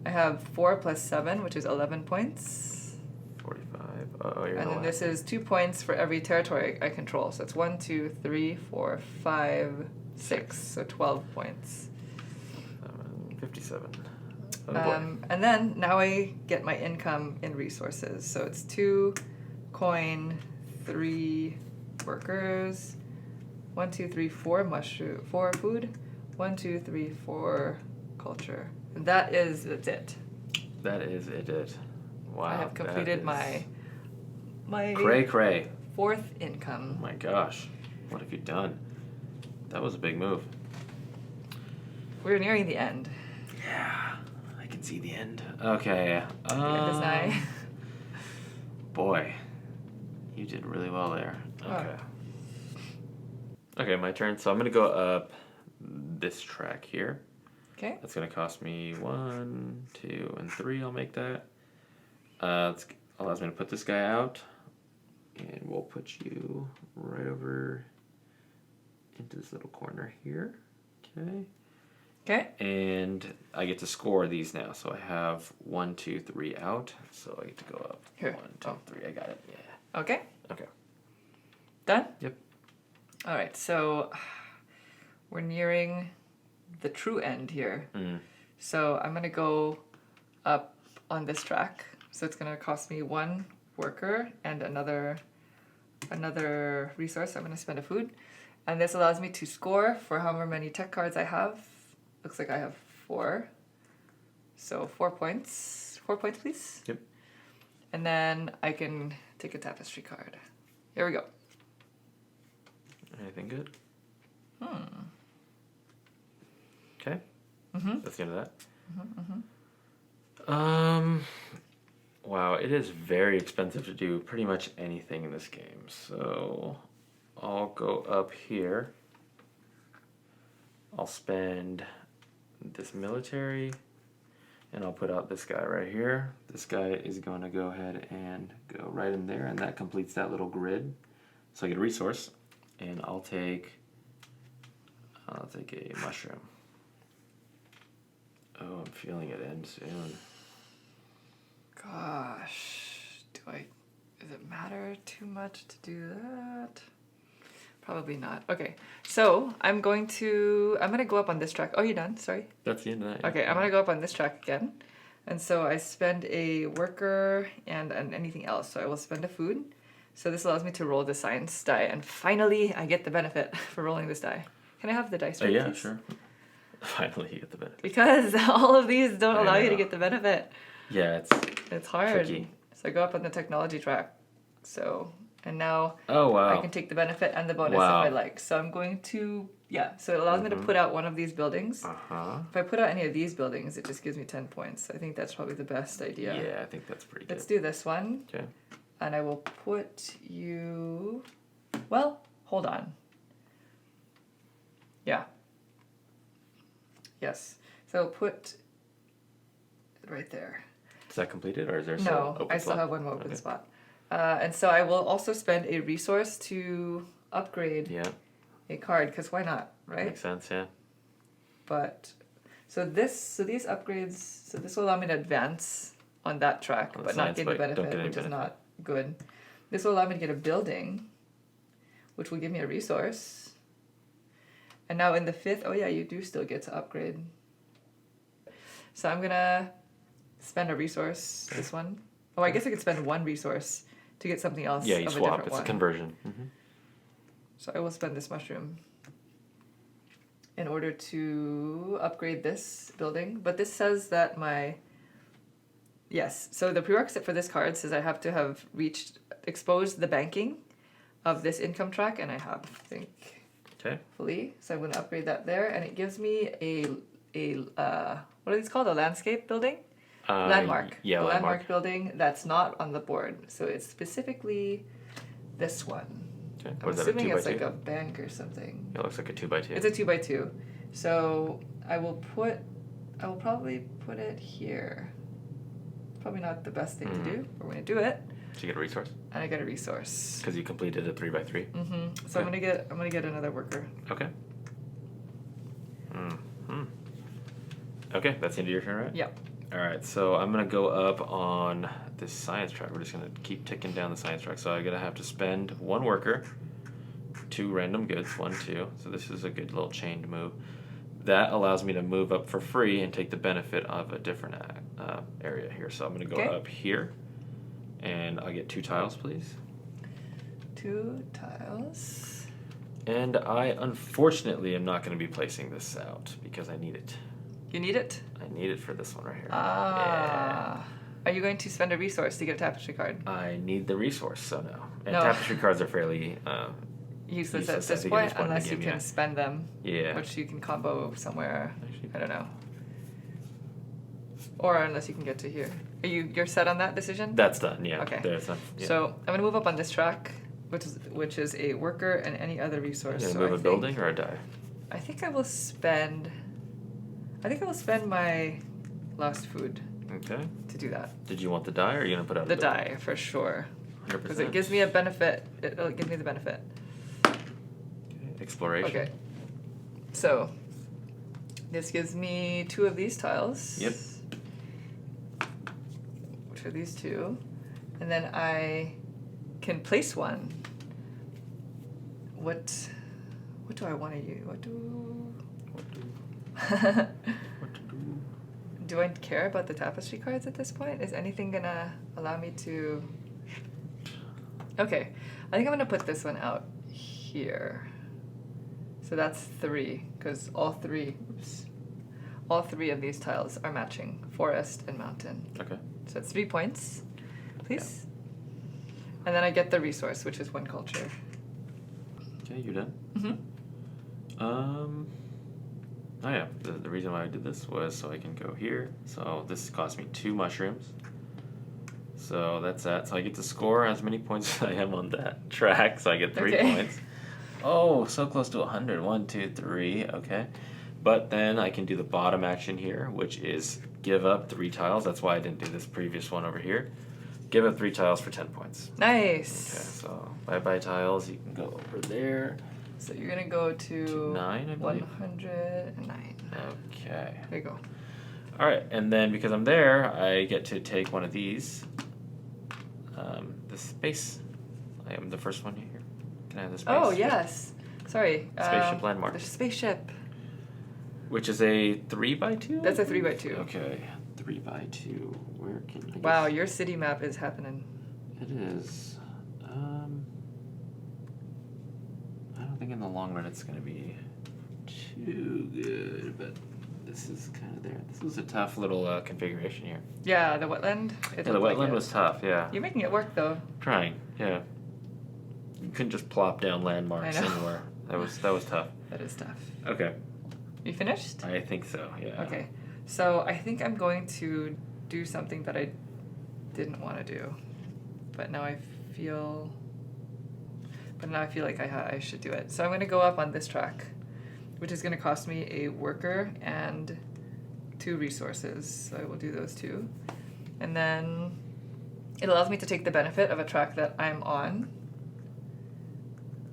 I have 4 plus 7, which is 11 points. 45. Oh, you're And then gonna this is 2 points for every territory I control. So it's 1, 2, 3, 4, 5, 6. So 12 points. 57. Oh, boy. And then now I get my income in resources. So it's 2 coin, 3 workers, 1, 2, 3, 4 mushroom, 4 food, 1, 2, 3, 4 culture. And that's it. That is it. Wow. I have completed my my Cray. 4th Oh income. my gosh. What have you done? That was a big move. We're nearing the end. Yeah, I can see the end. Okay. The end is nigh. Boy, you did really well there. Okay. Okay, my turn. So I'm going to go up this track here. Okay. That's going to cost me 1, 2, and 3. I'll make that. It allows me to put this guy out. And we'll put you right over into this little corner here. Okay. Okay. And I get to score these now. So I have 1, 2, 3 out. So I get to go up. Here. 1, 2, 3. I got it. Yeah. Okay. Okay. Done? Yep. All right, so we're nearing the true end here. So I'm gonna go up on this track. So it's gonna cost me 1 worker and another resource. I'm gonna spend a food. And this allows me to score for however many tech cards I have. Looks like I have 4. So 4 points. 4 points, please. Yep. And then I can take a Tapestry card. Here we go. Anything good? Okay. That's the end of that. Wow, it is very expensive to do pretty much anything in this game. So I'll go up here. I'll spend this military, and I'll put out this guy right here. This guy is going to go ahead and go right in there, and that completes that little grid. So I get a resource, and I'll take a mushroom. Oh, I'm feeling it end soon. Gosh, does it matter too much to do that? Probably not. Okay, so I'm gonna go up on this track. Oh, you done? Sorry. That's the end of that. Yeah. Okay, I'm gonna go up on this track again. And so I spend a worker and anything else. So I will spend a food. So this allows me to roll the science die. And finally, I get the benefit for rolling this die. Can I have the dice? Yeah, please? sure. Finally, you get the benefit. Because all of these don't I allow you to know. get the benefit. Yeah, It's hard. tricky. So I go up on the technology track. And now Oh, wow. I can take the benefit and the bonus Wow. if I like. So I'm going to, so it allows me to put out one of these buildings. Uh-huh. If I put out any of these buildings, it just gives me 10 points. I think that's probably the best idea. Yeah, I think that's pretty good. Let's do this one. Okay. And I will put you, well, hold on. Yeah. Yes. So I'll put it right there. Is that completed, or is there No, still open I still slot? have one more open Okay. spot. And so I will also spend a resource to upgrade Yeah, a card, because why not, right? makes sense, yeah. But so these upgrades, so this will allow me to advance on that track, On the but not science, get but the don't benefit, get any which is benefit. not good. This will allow me to get a building, which will give me a resource. And now in the 5th, oh yeah, you do still get to upgrade. So I'm gonna spend a resource, this one. Oh, I guess I could spend 1 resource to get something else Yeah, you of a swap. different It's one. a conversion. So I will spend this mushroom in order to upgrade this building. But this says that yes, so the prerequisite for this card says I have to have exposed the banking of this income track, and I have, Okay. thankfully. So I'm going to upgrade that there, and it gives me a what are these called? A landscape building? Landmark. Yeah, a landmark. landmark building that's not on the board. So it's specifically this one. Okay. I'm What is that, a assuming 2x2? it's like a bank or something. It looks like a 2x2. It's a 2x2. So I will probably put it here. Probably not the best thing to do, but we're gonna do it. Did you get a resource? And I get a resource. Because you completed a 3x3. So I'm gonna get another worker. Okay. Okay, that's the end of your turn, right? Yep. Alright, so I'm gonna go up on this science track. We're just gonna keep ticking down the science track. So I'm gonna have to spend 1 worker, 2 random goods, 1, 2. So this is a good little chained move. That allows me to move up for free and take the benefit of a different area here. So I'm gonna go up here, and I'll get 2 tiles, please. 2 tiles. And I unfortunately am not gonna be placing this out because I need it. You need it? I need it for this one right here. Ah. Are you going to spend a resource to get a tapestry card? I need the resource, so no. And No. tapestry cards are fairly Useless useless, at I this think, at point, this point in the unless you game, can yeah. spend them. Yeah. Which you can combo somewhere. Actually, I don't know. Or unless you can get to here. You're set on that decision? that's done, yeah. Okay. There's some, yeah. So I'm gonna move up on this track, which is a worker and any other resource. You're So gonna move I a think- building or a die? I think I will spend my last food Okay. to do that. Did you want the die or are you gonna put out The a building? die for sure. 100%. Because it gives me a benefit. It'll give me the benefit. Okay. Exploration. Okay. So this gives me 2 of these tiles. Yep. Which are these 2. And then I can place one. What do I want to use? What to do? Do I care about the tapestry cards at this point? Is anything gonna allow me to... Okay, I think I'm gonna put this one out here. So that's 3, because all three of these tiles are matching, forest and mountain. Okay. So it's 3 points, please. And then I get the resource, which is 1 culture. Okay, you're done? Mm-hmm. Oh yeah, the reason why I did this was so I can go here. So this cost me 2 mushrooms. So that's that. So I get to score as many points as I am on that track. So I get 3 Okay. points. Oh, so close to 100. 1, 2, 3. Okay. But then I can do the bottom action here, which is give up 3 tiles. That's why I didn't do this previous one over here. Give up 3 tiles for 10 points. Nice. Okay, so bye-bye tiles. You can go over there. So you're gonna go to 9, I believe. 109. Okay. There you go. All right, and then because I'm there, I get to take one of these. The space. I am the first one here. Can I have the space? Oh yes. Sorry. Spaceship landmark. The spaceship. Which is a 3x2? That's a 3x2. Okay, 3x2. Where can I Wow, guess- your city map is happening. It is. I don't think in the long run it's going to be too good, but this is kind of there. This was a tough little configuration here. Yeah, the wetland. Yeah, the wetland was tough, yeah. You're making it work though. Trying, yeah. You couldn't just plop down landmarks I know. anywhere. That was tough. That is tough. Okay, You finished? I think so, yeah. Okay. So I think I'm going to do something that I didn't want to do, but now I feel like I should do it. So I'm going to go up on this track, which is going to cost me a worker and 2 resources. So I will do those 2. And then it allows me to take the benefit of a track that I'm on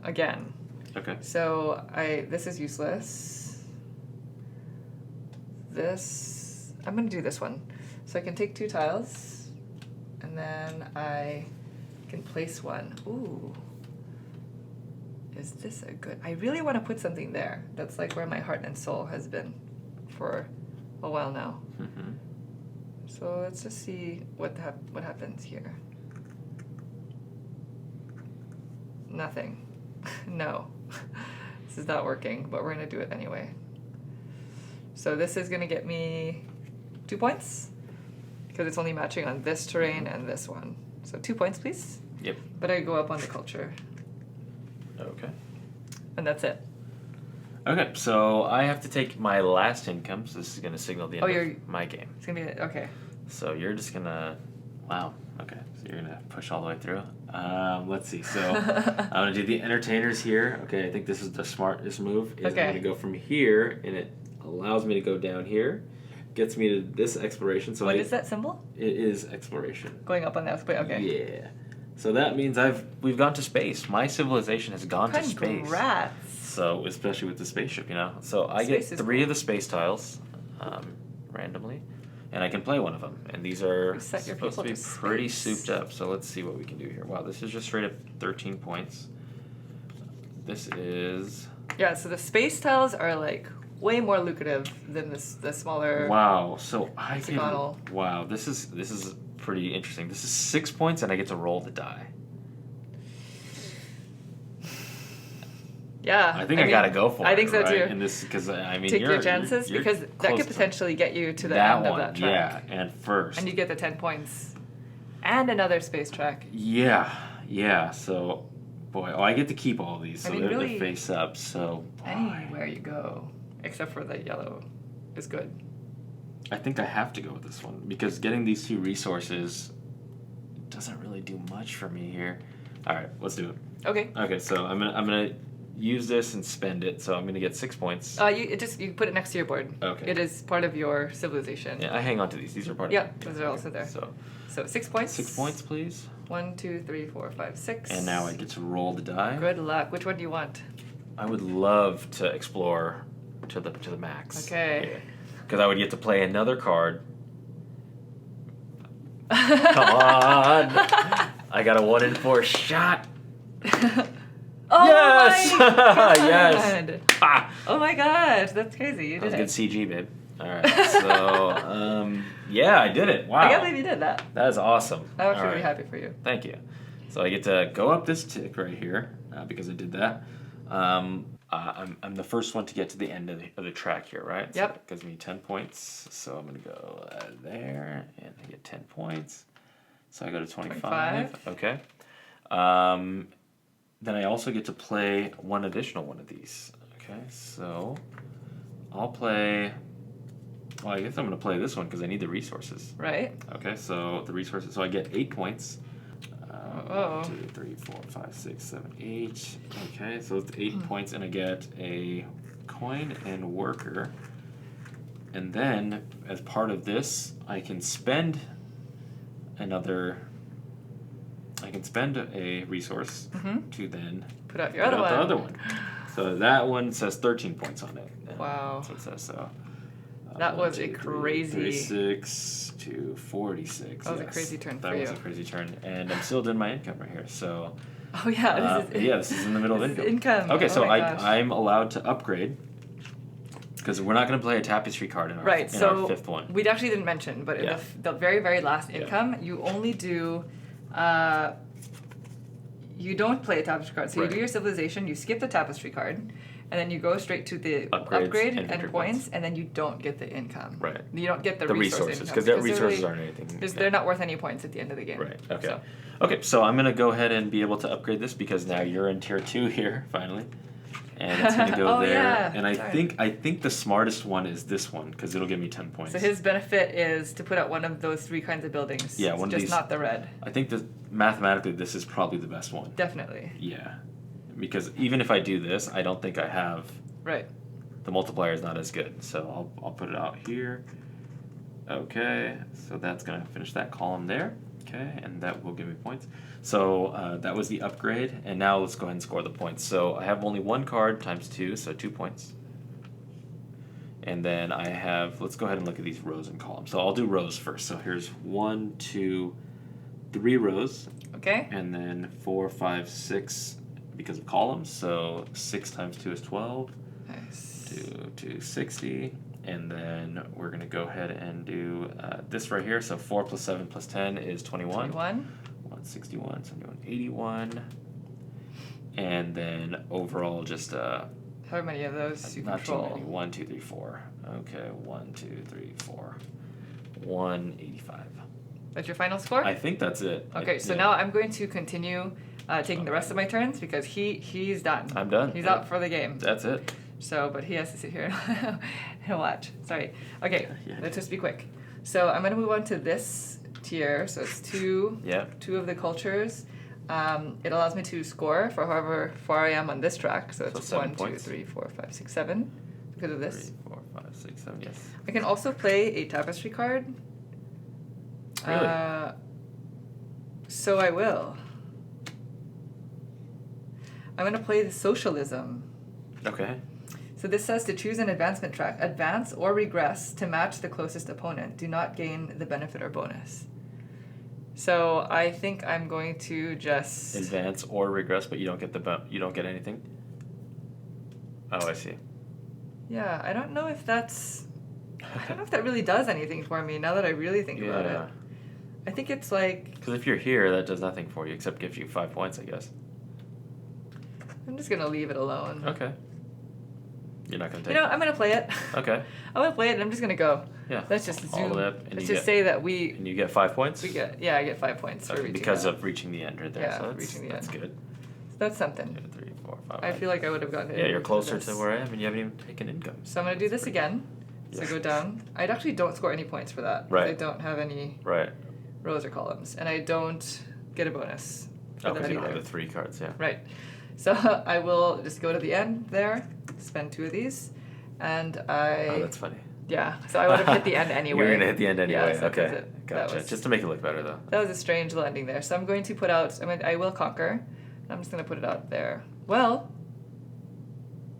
again. Okay. So this is useless. I'm going to do this one. So I can take 2 tiles, and then I can place one. Ooh. Is this a good... I really want to put something there. That's like where my heart and soul has been for a while now. Mm-hmm. So let's just see what happens here. Nothing. No. This is not working, but we're going to do it anyway. So this is going to get me 2 points, because it's only matching on this terrain and this one. So 2 points, please. Yep. But I go up on the culture, Okay. and that's it. Okay, so I have to take my last income, so this is going to signal the end you're- of my game. It's going to be... Okay. So you're just going to... Wow, okay. So you're going to push all the way through. Let's see. So I'm going to do the entertainers here. Okay, I think this is the smartest move. Is Okay. I'm going to go from here, and it allows me to go down here. Gets me to this exploration. So What is that symbol? It is exploration. Going up on the escalator. Okay. Yeah. So that means we've gone to space. My civilization has gone to space. Congrats. So especially with the spaceship, you know. So I Space get is 3 cool. of the space tiles, randomly, and I can play one of them. And these are You set your supposed to be people to pretty space. souped up. So let's see what we can do here. Wow, this is just straight up 13 points. This is Yeah, so the space tiles are like way more lucrative than the smaller... wow. So I hexagonal. can wow. This is pretty interesting. This is 6 points, and I get to roll the die. Yeah. I think I gotta go for it. I think so right? too. And this, because I mean, Take your chances you're because that close could to potentially get you to the that end one, of that track. yeah, and first. And you get the 10 points. And another space track. Yeah. So, boy, I get to keep all of these, so they're really, face up. So anywhere you go, except for the yellow, is good. I think I have to go with this one because getting these 2 resources doesn't really do much for me here. All right, let's do it. Okay. Okay, so I'm gonna use this and spend it. So I'm gonna get 6 points. You put it next to your board. Okay. It is part of your civilization. Yeah, I hang on to these. These are part of. Yeah, those are also there. So 6 points. 6 points, please. 1, 2, 3, 4, 5, 6. And now I get to roll the die. Good luck. Which one do you want? I would love to explore to the max. Okay. Because I would get to play another card. Come on! I got a 1 in 4 shot. Oh Yes! my God. Yes! Ah! Oh my gosh, that's crazy. You That did was it. good CG, babe. All right, so yeah, I did it. Wow, I can't believe you did that. that is awesome. I'm actually All really right. happy for you. Thank you. So I get to go up this tick right here because I did that. I'm the first one to get to the end of the track here, right? Yep. So that gives me 10 points. So I'm gonna go there, and I get 10 points. So I go to 25. Okay. Then I also get to play one additional one of these. Okay, so I'll play. Well, I guess I'm gonna play this one because I need the resources. Right. Okay, so the resources. So I get 8 points. Oh. 1, 2, 3, 4, 5, 6, 7, 8. Okay, so it's 8 points, and I get a coin and worker. And then, as part of this, I can spend a resource to then Put out your put other out one. the other one. So that one says 13 points on it. Wow. That's what it says. So That 1, was a 2, 3, crazy- 36 to 46. That was a crazy turn for That was you. a crazy turn, and I'm still doing my income right here. So Oh yeah, this is in the middle of this is income. income. Okay, Oh so my gosh. I'm allowed to upgrade because we're not going to play a tapestry card in our Right, in so our 5th one. we actually didn't mention, but Yeah. in the very, very last Yeah. income, you only do, you don't play a tapestry card. So Right. you do your civilization, you skip the tapestry card, and then you go straight to the Upgrades upgrade and victory and points, and then you don't get the income. Right. You don't get the resources income because their they're resources really- aren't anything. They're not worth any points at the end of the game. Right. Okay. So, Okay. So I'm gonna go ahead and be able to upgrade this because now you're in tier 2 here finally, and it's gonna go Oh, there. yeah. And I Sorry. think the smartest one is this one because it'll give me 10 points. so his benefit is to put out one of those 3 kinds of buildings. Yeah, It's one of just these- not the red. I think that mathematically this is probably the best one. Definitely. Yeah, because even if I do this, I don't think I have Right. the multiplier is not as good. So I'll put it out here. Okay, so that's gonna finish that column there. Okay, and that will give me points. So that was the upgrade, and now let's go ahead and score the points. So I have only 1 card times 2, so 2 points. And then I have, let's go ahead and look at these rows and columns. So I'll do rows first. So here's 1, 2, 3 rows, Okay. and then 4, 5, 6 because of columns. So 6 times 2 is 12. Nice. To 60, and then we're going to go ahead and do this right here. So 4 plus 7 plus 10 is 21. 21. 161, 71, 81. And then overall just How many of those you not control? too many. 1, 2, 3, 4. Okay, 1, 2, 3, 4. 185. That's your final score? I think that's it. Okay, so now I'm going to continue taking the rest of my turns because he's done. I'm done. He's Yeah. out for the game. That's it. So, but he has to sit here and watch. Sorry. Okay, Yeah. let's just be quick. So I'm going to move on to this tier. So it's two of the cultures. It allows me to score for however far I am on this track. So it's 7 1, 2, points. 3, 4, 5, 6, 7 because of this. 3, 4, 5, 6, 7, yes. I can also play a tapestry card. Really? So I will. I'm going to play the socialism. Okay. So this says to choose an advancement track. Advance or regress to match the closest opponent. Do not gain the benefit or bonus. So I think I'm going to just Advance or regress, but you don't get you don't get anything. Oh, I see. Yeah, I don't know if that's I don't know if that really does anything for me now that I really think about it. I think it's like Because if you're here, that does nothing for you except gives you 5 points, I guess. I'm just gonna leave it alone. Okay. You're not gonna take You know, it? I'm gonna play it. Okay. I'm gonna play it and I'm just gonna go. Yeah. Let's just All zoom. the way up, and Let's you just get- say that we And you get 5 points? yeah, I get 5 points for reaching because that. of reaching the end right there. Yeah, so reaching the that's end. good. That's something. 2, 3, 4, 5. I feel like I would have gotten it. Yeah, you're closer this. to where I am, and you haven't even taken income. So I'm gonna do this again. So Yeah. go down. I actually don't score any points for that. Right. I don't have any Right. rows or columns, and I don't get a bonus for Oh, because that you don't either. have the 3 cards, yeah. Right. So I will just go to the end there, spend 2 of these, and Oh, that's funny. yeah. So I would have hit the end anyway. You were gonna hit the end anyway. Yeah, so okay. that's it. Gotcha. Just to make it look better, though. That was a strange little ending there. So I'm going to put out. I will conquer. I'm just going to put it out there. Well,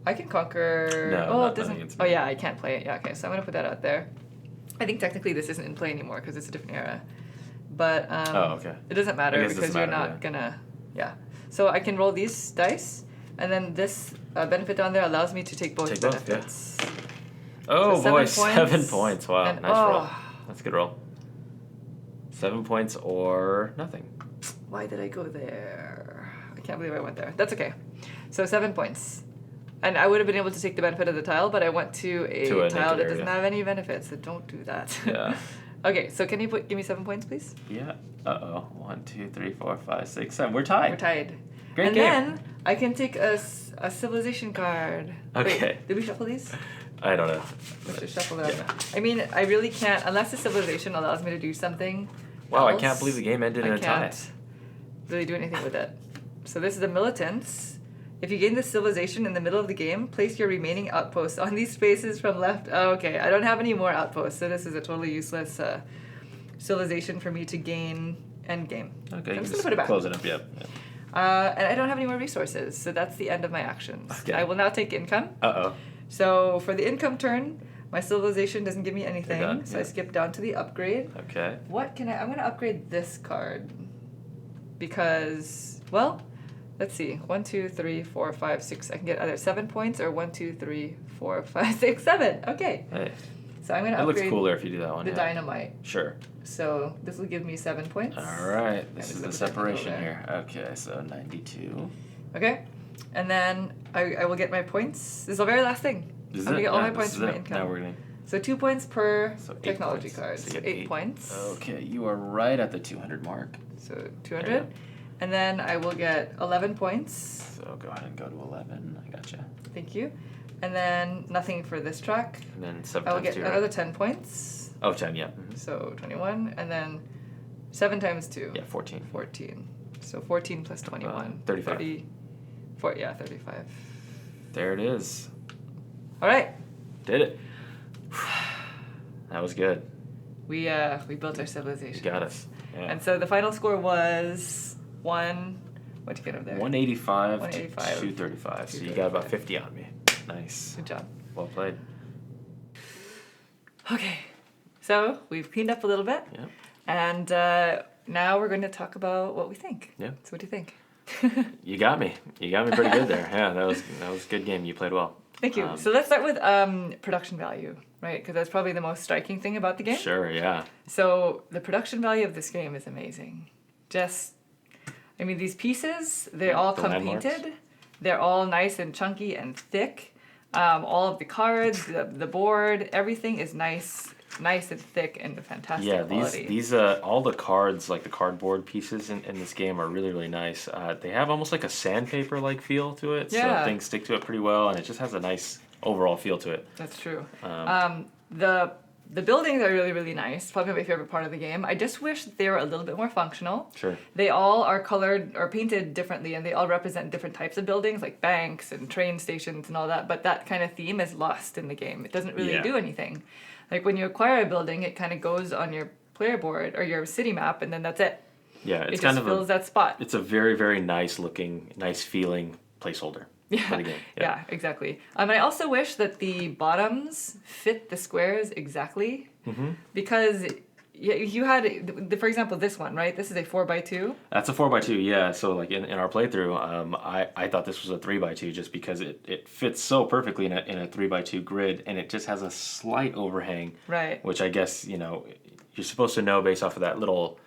I can conquer. No, oh, not it nothing doesn't. against Oh me. yeah, I can't play it. Yeah. Okay. So I'm going to put that out there. I think technically this isn't in play anymore because it's a different era. But Oh, okay. it doesn't matter I guess it because doesn't you're matter, not gonna. Yeah. So I can roll these dice, and then this benefit down there allows me to take both Take both, yeah. benefits. Oh, So boy, 7 7 points, points. Wow, and- nice roll. oh. That's a good roll. 7 points or nothing. Why did I go there? I can't believe I went there. That's okay. So 7 points. And I would have been able to take the benefit of the tile, but I went to a To a tile that naked doesn't area. have any benefits, so don't do that. Yeah. Okay, so can you give me 7 points, please? Yeah. Uh-oh. 1, 2, 3, 4, 5, 6, 7. We're tied. We're tied. Great and game. then I can take a civilization card. Okay. Wait, did we shuffle these? I don't know. Let's just shuffle them. Yeah. I mean, I really can't, unless the civilization allows me to do something. Wow, I else, can't believe the game ended in I a tie. can't really do anything with it. So this is the militants. If you gain the civilization in the middle of the game, place your remaining outposts on these spaces from left. Oh, okay, I don't have any more outposts, so this is a totally useless civilization for me to gain end game. Okay, I'm you just can gonna put it back. close it up, yep. And I don't have any more resources, so that's the end of my actions. Okay. I will now take income. Uh-oh. So for the income turn, my civilization doesn't give me anything, done, so I yeah. skip down to the upgrade. Okay. What can I'm gonna upgrade this card because, well, let's see, 1, 2, 3, 4, 5, 6. I can get either 7 points or 1, 2, 3, 4, 5, 6, 7. Okay, Hey, so I'm gonna it looks upgrade cooler if you do that one. the yeah. dynamite. Sure. So this will give me 7 points. All right. This Yeah, is just the let the technical separation there. here. Okay, so 92. Okay, and then I will get my points. This is the very last thing. This is I'm gonna it? get all Yeah, my this points is from my it. income. Now we're gonna. So 2 points per So 8 technology points. card. So So you get 8 points. Okay, you are right at the 200 mark. So 200. And then I will get 11 points. So go ahead and go to 11. I gotcha. Thank you. And then nothing for this track. And then 7 I will times get 2, another right? 10 points. Oh, 10, yeah. Mhm. So 21. And then 7 times 2. Yeah, 14. 14. So 14 plus 21. 35. 35. There it is. All right. Did it. That was good. We built our civilization. You got us. Yeah. And so the final score was what'd you get over there? 185 to 185. 235. So you got about 50 on me. Nice. Good job. Well played. Okay. So we've cleaned up a little bit. Yeah. And now we're going to talk about what we think. Yeah. So what do you think? You got me. You got me pretty good there. Yeah, that was a good game. You played well. Thank you. So let's start with production value, right? Because that's probably the most striking thing about the game. Sure, yeah. So the production value of this game is amazing. These pieces, they all The come landmarks. painted. They're all nice and chunky and thick. All of the cards, the board, everything is nice and thick and fantastic Yeah, quality. these all the cards, like the cardboard pieces in this game are really, really nice. They have almost like a sandpaper-like feel to it, Yeah. so things stick to it pretty well, and it just has a nice overall feel to it. That's true. Um, The buildings are really, really nice. Probably my favorite part of the game. I just wish that they were a little bit more functional. Sure. They all are colored or painted differently, and they all represent different types of buildings, like banks and train stations and all that. But that kind of theme is lost in the game. It doesn't really Yeah. do anything. Like when you acquire a building, it kind of goes on your player board or your city map, and then that's it. Yeah, It it's just kind of fills that spot. it's a very, very nice looking, nice feeling placeholder for the game. Yeah, exactly. And I also wish that the bottoms fit the squares exactly, because you had, for example, this one, right? This is a 4x2. That's a 4x2, yeah. So like in our playthrough, I thought this was a 3x2 just because it fits so perfectly in a 3x2 grid, and it just has a slight overhang, Right. which I guess you're supposed to know based off of that little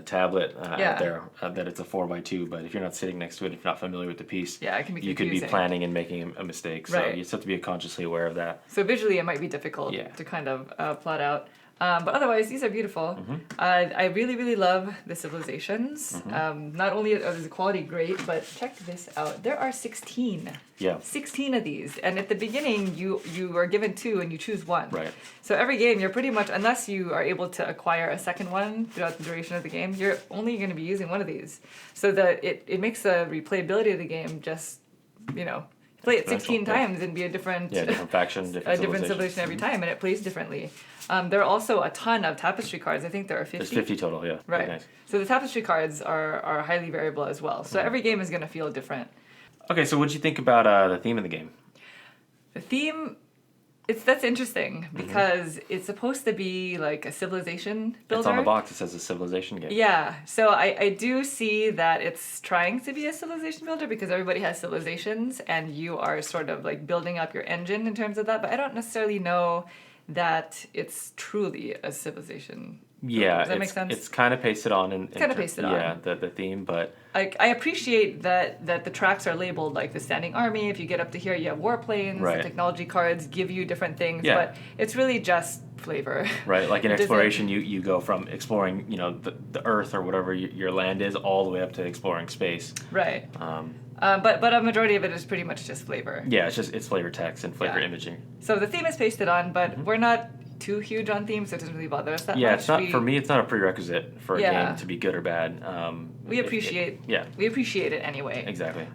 tablet Yeah. out there that it's a 4x2, but if you're not sitting next to it, if you're not familiar with the piece, Yeah, it can be you could be confusing. planning and making a mistake. So Right. you just have to be consciously aware of that. So visually, it might be difficult Yeah. to kind of plot out. But otherwise, these are beautiful. Mm-hmm. I really, really love the civilizations. Mm-hmm. Not only is the quality great, but check this out. There are 16. Yeah. 16 of these. And at the beginning, you are given 2 and you choose 1. Right. So every game, you're pretty much, unless you are able to acquire a second one throughout the duration of the game, you're only going to be using one of these. So that it makes the replayability of the game just, play it 16 Exponential, yeah. times and be a different Different faction, a different civilization every time, and it plays differently. There are also a ton of tapestry cards. I think there are 50. There's 50 total, yeah. Right. Very nice. So the tapestry cards are highly variable as well. So every game is going to feel different. Okay, so what did you think about the theme of the game? The theme, that's interesting because it's supposed to be like a civilization builder. It's on the box. It says a civilization game. Yeah, so I do see that it's trying to be a civilization builder because everybody has civilizations and you are sort of like building up your engine in terms of that, but I don't necessarily know that it's truly a civilization. Yeah, Does that make sense? It's kind of pasted on. It's kinda pasted on. Yeah, the theme, but... I appreciate that the tracks are labeled like the standing army. If you get up to here, you have warplanes. Right. The technology cards give you different things, Yeah. but it's really just flavor. Right, like in It doesn't- exploration, you go from exploring, the Earth or whatever your land is, all the way up to exploring space. Right. But a majority of it is pretty much just flavor. Yeah, it's flavor text and flavor Yeah. imaging. So the theme is pasted on, but we're not too huge on themes, so it doesn't really bother us that Yeah, much. it's not for me. It's not a prerequisite for a Yeah. game to be good or bad. We appreciate. Yeah, We appreciate it anyway. exactly.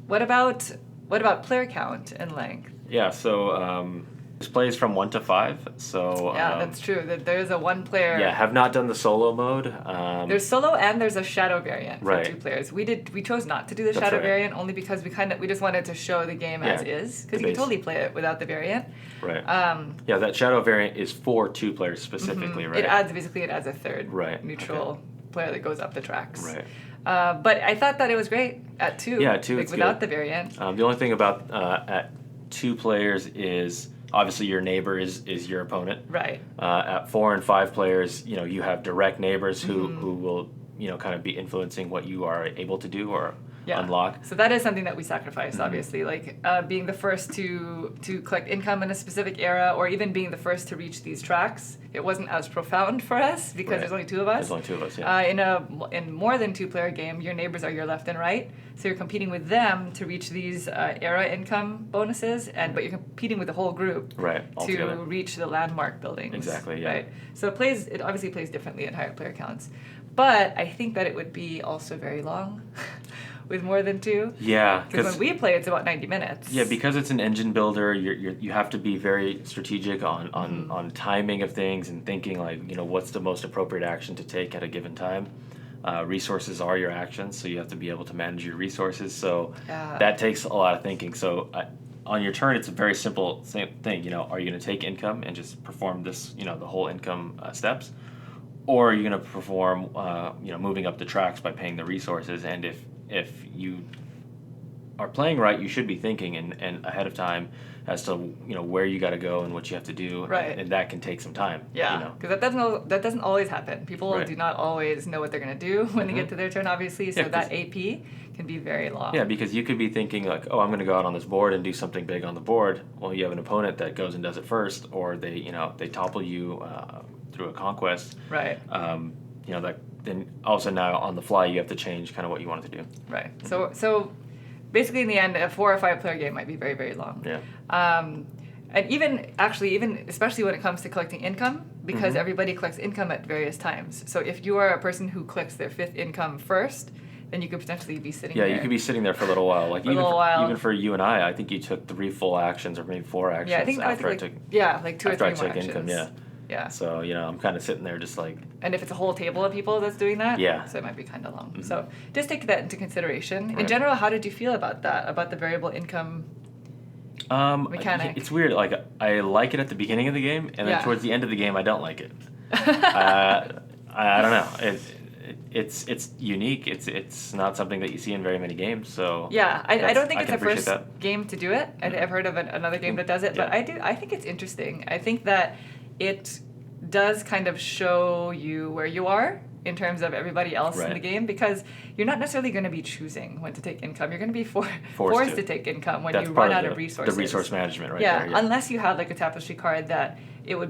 What about player count and length? Yeah, so this plays from 1 to 5. So Yeah, that's true. That there is a 1 player. yeah, have not done the solo mode. There's solo and there's a shadow variant for Right. 2 players. We chose not to do the That's shadow right. variant only because we just wanted to show the game as Yeah, is, the because you can base. totally play it without the variant. Right. Yeah, that shadow variant is for 2 players specifically, right? It adds a third Right, neutral player that goes up the tracks. Right. But I thought that it was great at 2. Yeah, 2 like, it's without good. the variant. The only thing about at 2 players is obviously your neighbor is your opponent. Right. At 4 and 5 players, you have direct neighbors who will kind of be influencing what you are able to do or unlock. So that is something that we sacrifice, Mm-hmm. obviously. Like being the first to collect income in a specific era, or even being the first to reach these tracks. It wasn't as profound for us because Right. there's only 2 of us. There's only 2 of us, yeah. In more than 2 player game, your neighbors are your left and right. So you're competing with them to reach these era income bonuses, but you're competing with the whole group Right, all to together. reach the landmark buildings. Exactly, yeah. Right. So it obviously plays differently at higher player counts. But I think that it would be also very long with more than 2. Yeah, Because when we play, it's about 90 minutes. yeah, because it's an engine builder, you have to be very strategic on timing of things and thinking like, what's the most appropriate action to take at a given time. Resources are your actions, so you have to be able to manage your resources. So Yeah. that takes a lot of thinking. So on your turn, it's a very simple same thing. Are you going to take income and just perform this, the whole income steps? Or are you going to perform, moving up the tracks by paying the resources? And if you are playing right, you should be thinking and ahead of time as to where you got to go and what you have to do. Right. And that can take some time. Yeah, because that doesn't always happen. People Right. do not always know what they're going to do when they get to their turn, obviously. So Yeah, 'cause- that AP can be very long. Yeah, because you could be thinking like, oh, I'm going to go out on this board and do something big on the board. Well, you have an opponent that goes and does it first, or they topple you through a conquest. Right. That then all of a sudden now on the fly you have to change kind of what you wanted to do. Right. So basically, in the end, a 4 or 5 player game might be very, very long. Yeah. And even especially when it comes to collecting income, because everybody collects income at various times. So if you are a person who collects their 5th income first, then you could potentially be sitting Yeah, there. you could be sitting there for a little while. Like For a little while. even for you and I think you took 3 full actions or maybe 4 actions Yeah, I think after like 2 or after 3 I more took actions. income. Yeah. Yeah. So I'm kind of sitting there just like. And if it's a whole table of people that's doing that, Yeah. so it might be kind of long. So just take that into consideration. In Right. general, how did you feel about that? About the variable income? Mechanic. It's weird. Like I like it at the beginning of the game, and then Yeah. towards the end of the game, I don't like it. I don't know. It's unique. It's not something that you see in very many games. So Yeah, I don't think it's can the first appreciate that. game to do it. I've heard of another game that does it, but Yeah. I think it's interesting. I think that it does kind of show you where you are in terms of everybody else in Right. the game, because you're not necessarily going to be choosing when to take income. You're going to be forced to take income when That's you part run of out of resources. The resource management right yeah, there. Yeah, unless you had like a Tapestry card that it would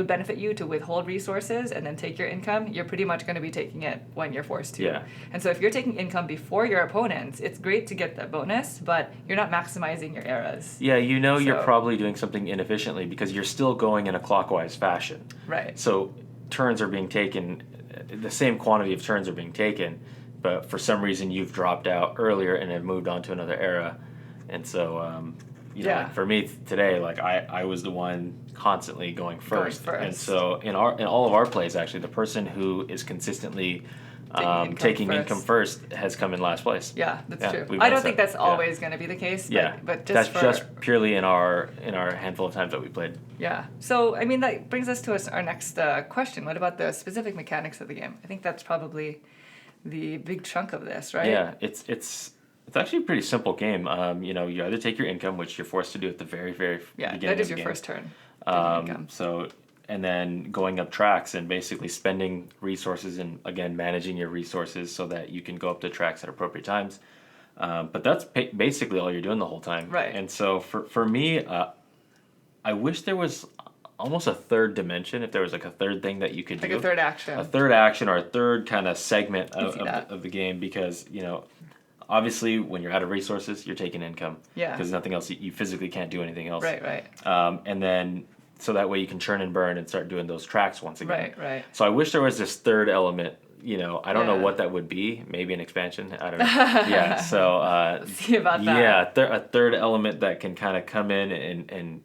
benefit you to withhold resources and then take your income. You're pretty much going to be taking it when you're forced to. Yeah. And so if you're taking income before your opponents, it's great to get that bonus, but you're not maximizing your eras. Yeah, you're So- probably doing something inefficiently because you're still going in a clockwise fashion. Right. So turns are being taken, the same quantity of turns are being taken, but for some reason you've dropped out earlier and have moved on to another era. And so, like for me today, like I was the one constantly going first. And so in all of our plays, actually, the person who is consistently taking income first has come in last place. Yeah, that's true. I don't think that's always going to be the case. But just that's just purely in our handful of times that we played. Yeah. So I mean that brings us to our next question. What about the specific mechanics of the game? I think that's probably the big chunk of this, right? Yeah, it's actually a pretty simple game. You either take your income, which you're forced to do at the very beginning of the game. Yeah, that is your first turn. So, and then going up tracks and basically spending resources and, again, managing your resources so that you can go up the tracks at appropriate times. But that's basically all you're doing the whole time. Right. And so for me, I wish there was almost a third dimension, if there was like a third thing that you could do. Like a third action. A third action or a third kind of segment of the game because, obviously, when you're out of resources, you're taking income. Yeah. Because nothing else, you physically can't do anything else. Right. And then, so that way you can churn and burn and start doing those tracks once again. Right. So I wish there was this third element. I don't know what that would be. Maybe an expansion. I don't know. Yeah. So. See about that. Yeah, a third element that can kind of come in and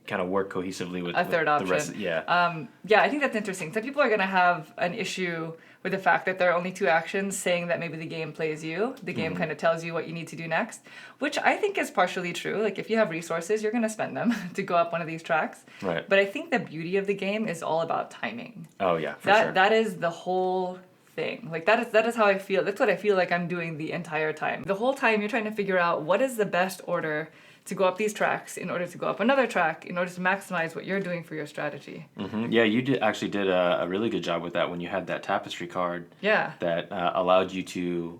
kind of work cohesively with a third option. The rest. Yeah. I think that's interesting. Some people are going to have an issue with the fact that there are only two actions, saying that maybe the game plays you. The game kind of tells you what you need to do next, which I think is partially true. Like if you have resources, you're going to spend them to go up one of these tracks. Right. But I think the beauty of the game is all about timing. Oh yeah, for sure. That is the whole thing. Like that is how I feel. That's what I feel like I'm doing the entire time. The whole time you're trying to figure out what is the best order to go up these tracks in order to go up another track in order to maximize what you're doing for your strategy. Mm-hmm. Yeah, you actually did a really good job with that when you had that Tapestry card. Yeah. That allowed you to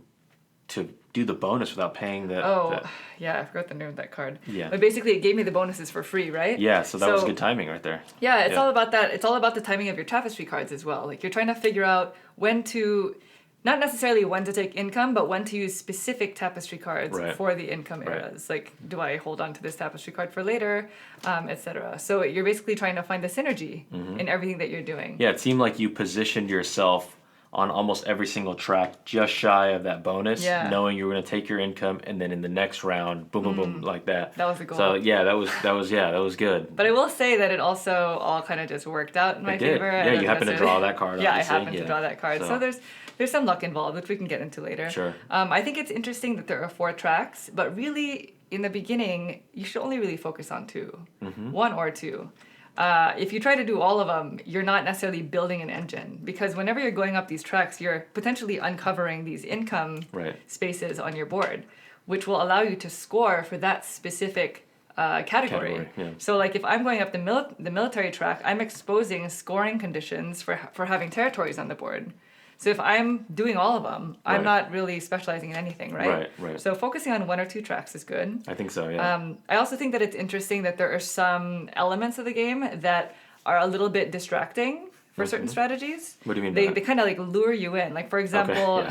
do the bonus without paying the. I forgot the name of that card. Yeah. But basically, it gave me the bonuses for free, right? Yeah, so that was good timing right there. Yeah, it's all about that. It's all about the timing of your Tapestry cards as well. Like you're trying to figure out when to. Not necessarily when to take income, but when to use specific Tapestry cards for the income eras. Like, do I hold on to this Tapestry card for later, etc. So you're basically trying to find the synergy in everything that you're doing. Yeah, it seemed like you positioned yourself on almost every single track just shy of that bonus, knowing you were going to take your income, and then in the next round, boom, like that. That was the goal. So yeah, that was good. But I will say that it also all kind of just worked out in my favor. Yeah, you happened to draw that card. Yeah, I happened to draw that card. So there's some luck involved, which we can get into later. Sure. I think it's interesting that there are 4 tracks, but really, in the beginning, you should only really focus on 2. 1 or 2. If you try to do all of them, you're not necessarily building an engine, because whenever you're going up these tracks, you're potentially uncovering these income spaces on your board, which will allow you to score for that specific category. So like if I'm going up the military track, I'm exposing scoring conditions for having territories on the board. So if I'm doing all of them, I'm not really specializing in anything, right? Right. So focusing on 1 or 2 tracks is good. I think so, yeah. I also think that it's interesting that there are some elements of the game that are a little bit distracting for certain strategies. What do you mean? They kind of like lure you in. Like for example,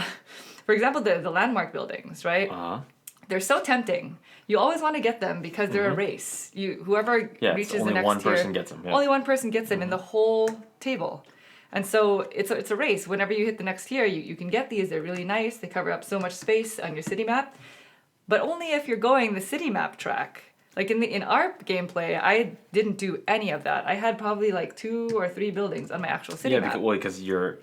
the landmark buildings, right? They're so tempting. You always want to get them because they're a race. Whoever reaches the next tier, only one person gets them. Yeah. Only one person gets them in the whole table. And so it's a race. Whenever you hit the next tier, you can get these. They're really nice. They cover up so much space on your city map. But only if you're going the city map track. Like in our gameplay, I didn't do any of that. I had probably like 2 or 3 buildings on my actual city map. Because your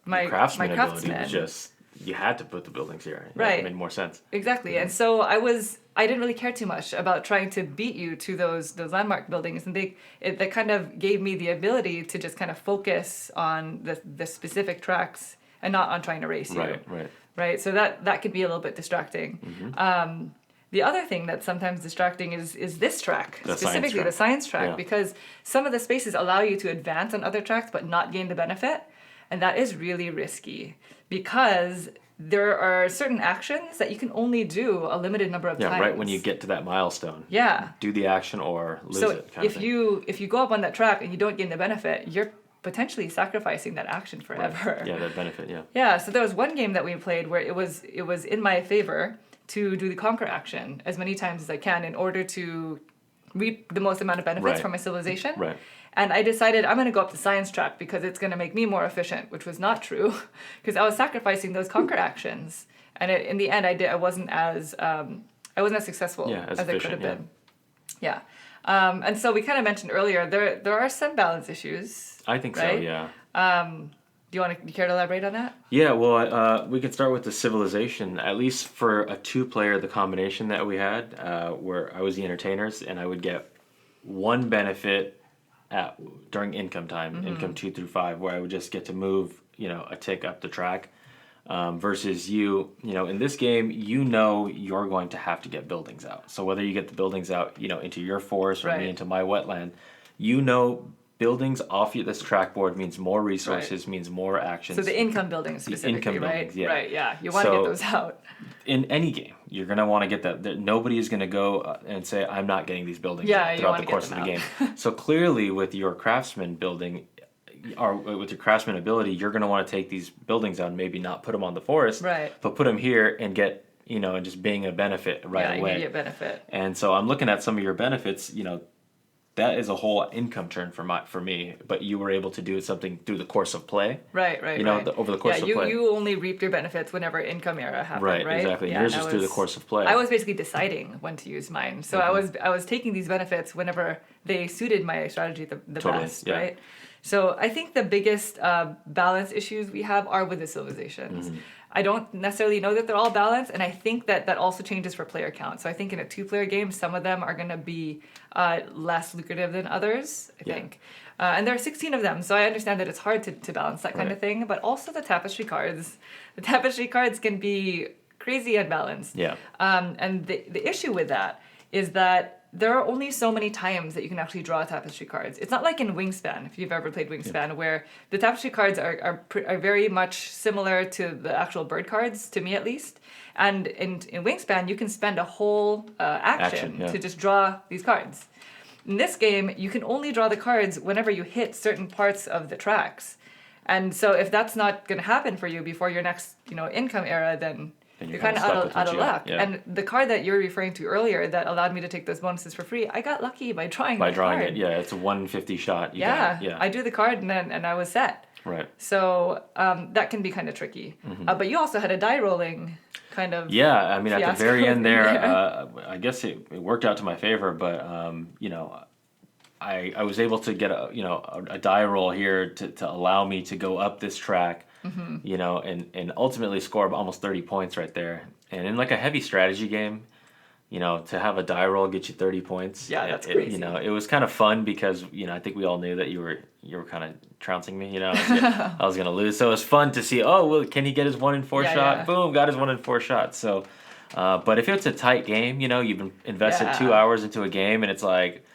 craftsman ability was just, you had to put the buildings here. Right. It made more sense. Exactly. And so I didn't really care too much about trying to beat you to those landmark buildings, and that kind of gave me the ability to just kind of focus on the specific tracks and not on trying to race you. Right. So that could be a little bit distracting. The other thing that's sometimes distracting is this track, specifically the science track, because some of the spaces allow you to advance on other tracks but not gain the benefit. And that is really risky because there are certain actions that you can only do a limited number of times. Yeah, right when you get to that milestone. Yeah. Do the action or lose it kind of thing. If you go up on that track and you don't gain the benefit, you're potentially sacrificing that action forever. Right. Yeah, that benefit, yeah. Yeah, so there was one game that we played where it was in my favor to do the conquer action as many times as I can in order to reap the most amount of benefits from my civilization. Right. And I decided I'm going to go up the science track because it's going to make me more efficient, which was not true because I was sacrificing those conquer actions. And in the end, I wasn't as successful as I could have been. Yeah. And so we kind of mentioned earlier there are some balance issues. I think right? so, yeah. Do you care to elaborate on that? Yeah, well, we can start with the civilization. At least for a 2-player, the combination that we had, where I was the entertainers, and I would get one benefit during income time, income 2 through 5, where I would just get to move, a tick up the track. Versus in this game, you're going to have to get buildings out. So whether you get the buildings out, into your forest or me into my wetland, buildings off this trackboard means more resources, means more actions. So the income buildings specifically, income right? Buildings, yeah. Right, yeah. You want to get those out. In any game, you're going to want to get that. Nobody is going to go and say, I'm not getting these buildings out throughout the course of the game. So clearly with your craftsman building, or with your craftsman ability, you're going to want to take these buildings out and maybe not put them on the forest, but put them here and get, and just being a benefit away. Yeah, immediate benefit. And so I'm looking at some of your benefits, that is a whole income turn for me, but you were able to do something through the course of play. Right. Over the course of play. You only reap your benefits whenever income era happened, right? Right, exactly. Yeah, yours just through the course of play. I was basically deciding when to use mine. So I was taking these benefits whenever they suited my strategy the best, right? So I think the biggest balance issues we have are with the civilizations. I don't necessarily know that they're all balanced, and I think that also changes for player count. So I think in a 2-player game, some of them are going to be less lucrative than others, I think. And there are 16 of them, so I understand that it's hard to balance that kind of thing. But also the Tapestry cards. The Tapestry cards can be crazy unbalanced. Yeah. And the issue with that is that there are only so many times that you can actually draw Tapestry cards. It's not like in Wingspan, if you've ever played Wingspan, where the Tapestry cards are very much similar to the actual bird cards, to me at least. And in Wingspan, you can spend a whole action to just draw these cards. In this game, you can only draw the cards whenever you hit certain parts of the tracks. And so if that's not going to happen for you before your next income era, then you're kind of out of luck. Yeah. And the card that you're referring to earlier that allowed me to take those bonuses for free, I got lucky by drawing the card. It's a 150 shot. I drew the card and I was set. Right. So that can be kind of tricky. But you also had a die rolling kind of at the very end there, I guess it worked out to my favor, but I was able to get a die roll here to allow me to go up this track. And ultimately score almost 30 points right there. And in like a heavy strategy game, to have a die roll get you 30 points. Yeah, that's crazy. It was kind of fun because, I think we all knew that you were kind of trouncing me, I was going to lose. So it was fun to see, can he get his 1 in 4 shot? Yeah. Boom, got his 1 in 4 shot. So, but if it's a tight game, you've been invested 2 hours into a game and it's like,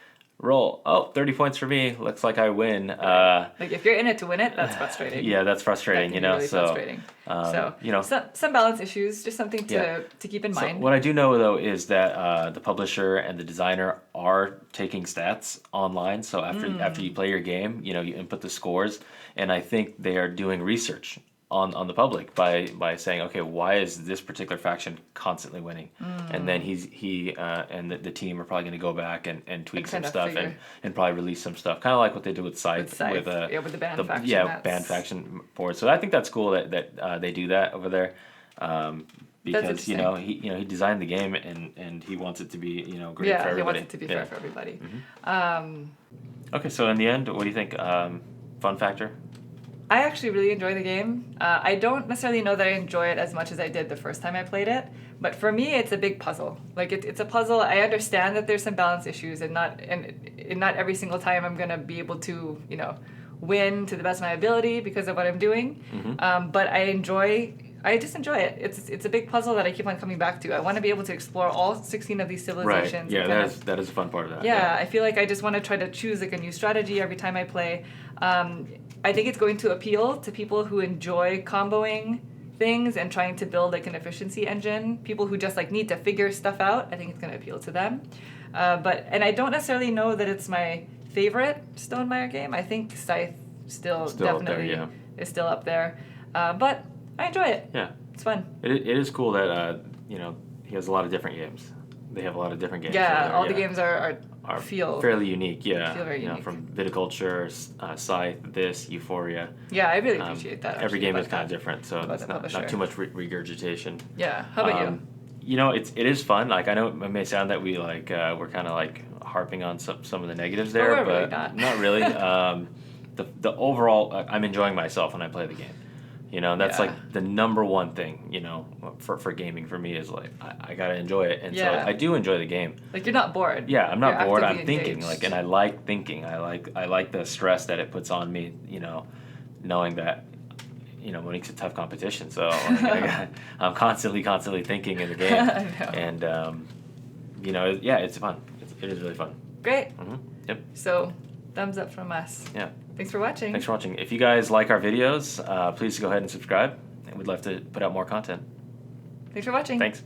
roll. 30 points for me. Looks like I win. Like if you're in it to win it, that's frustrating. Yeah, that's frustrating. That can be really frustrating. Some balance issues, just something to keep in mind. What I do know though is that the publisher and the designer are taking stats online. So after you play your game, you input the scores, and I think they are doing research on the public by saying, okay, why is this particular faction constantly winning? And then he and the team are probably going to go back and tweak some stuff and probably release some stuff, kind of like what they did with Scythe. With the band faction. Band faction board. So I think that's cool that they do that over there. Because he designed the game and he wants it to be great for everybody. He wants it to be fair for everybody. Okay, so in the end, what do you think? Fun factor? I actually really enjoy the game. I don't necessarily know that I enjoy it as much as I did the first time I played it, but for me, it's a big puzzle. Like it's a puzzle. I understand that there's some balance issues, and not every single time I'm gonna be able to win to the best of my ability because of what I'm doing. But I enjoy I just enjoy it. It's a big puzzle that I keep on coming back to. I want to be able to explore all 16 of these civilizations. Right. Yeah, that is a fun part of that. Yeah, I feel like I just want to try to choose like a new strategy every time I play. I think it's going to appeal to people who enjoy comboing things and trying to build like an efficiency engine. People who just like need to figure stuff out. I think it's going to appeal to them. And I don't necessarily know that it's my favorite Stonemaier game. I think Scythe still definitely is still up there. But I enjoy it. Yeah. It's fun. It is cool that, he has a lot of different games. They have a lot of different games. Yeah, all the games are feel fairly unique, yeah. Feel very unique. From Viticulture, Scythe, this, Euphoria. Yeah, I really appreciate that. Every game is kind of different, so it's not too much regurgitation. Yeah. How about you? It is fun. Like I know it may sound that we're kind of like harping on some of the negatives there, but but not really. The overall, I'm enjoying myself when I play the game. And that's like the number one thing, for gaming for me is like I gotta enjoy it, and so I do enjoy the game. Like you're not bored. Yeah, I'm not bored. I'm engaged. thinking and I like thinking. I like the stress that it puts on me. Knowing that Monique's a tough competition, so I'm constantly thinking in the game, and it's fun. It is really fun. Great. Mm-hmm. Yep. So, thumbs up from us. Yeah. Thanks for watching. Thanks for watching. If you guys like our videos, please go ahead and subscribe. We'd love to put out more content. Thanks for watching. Thanks.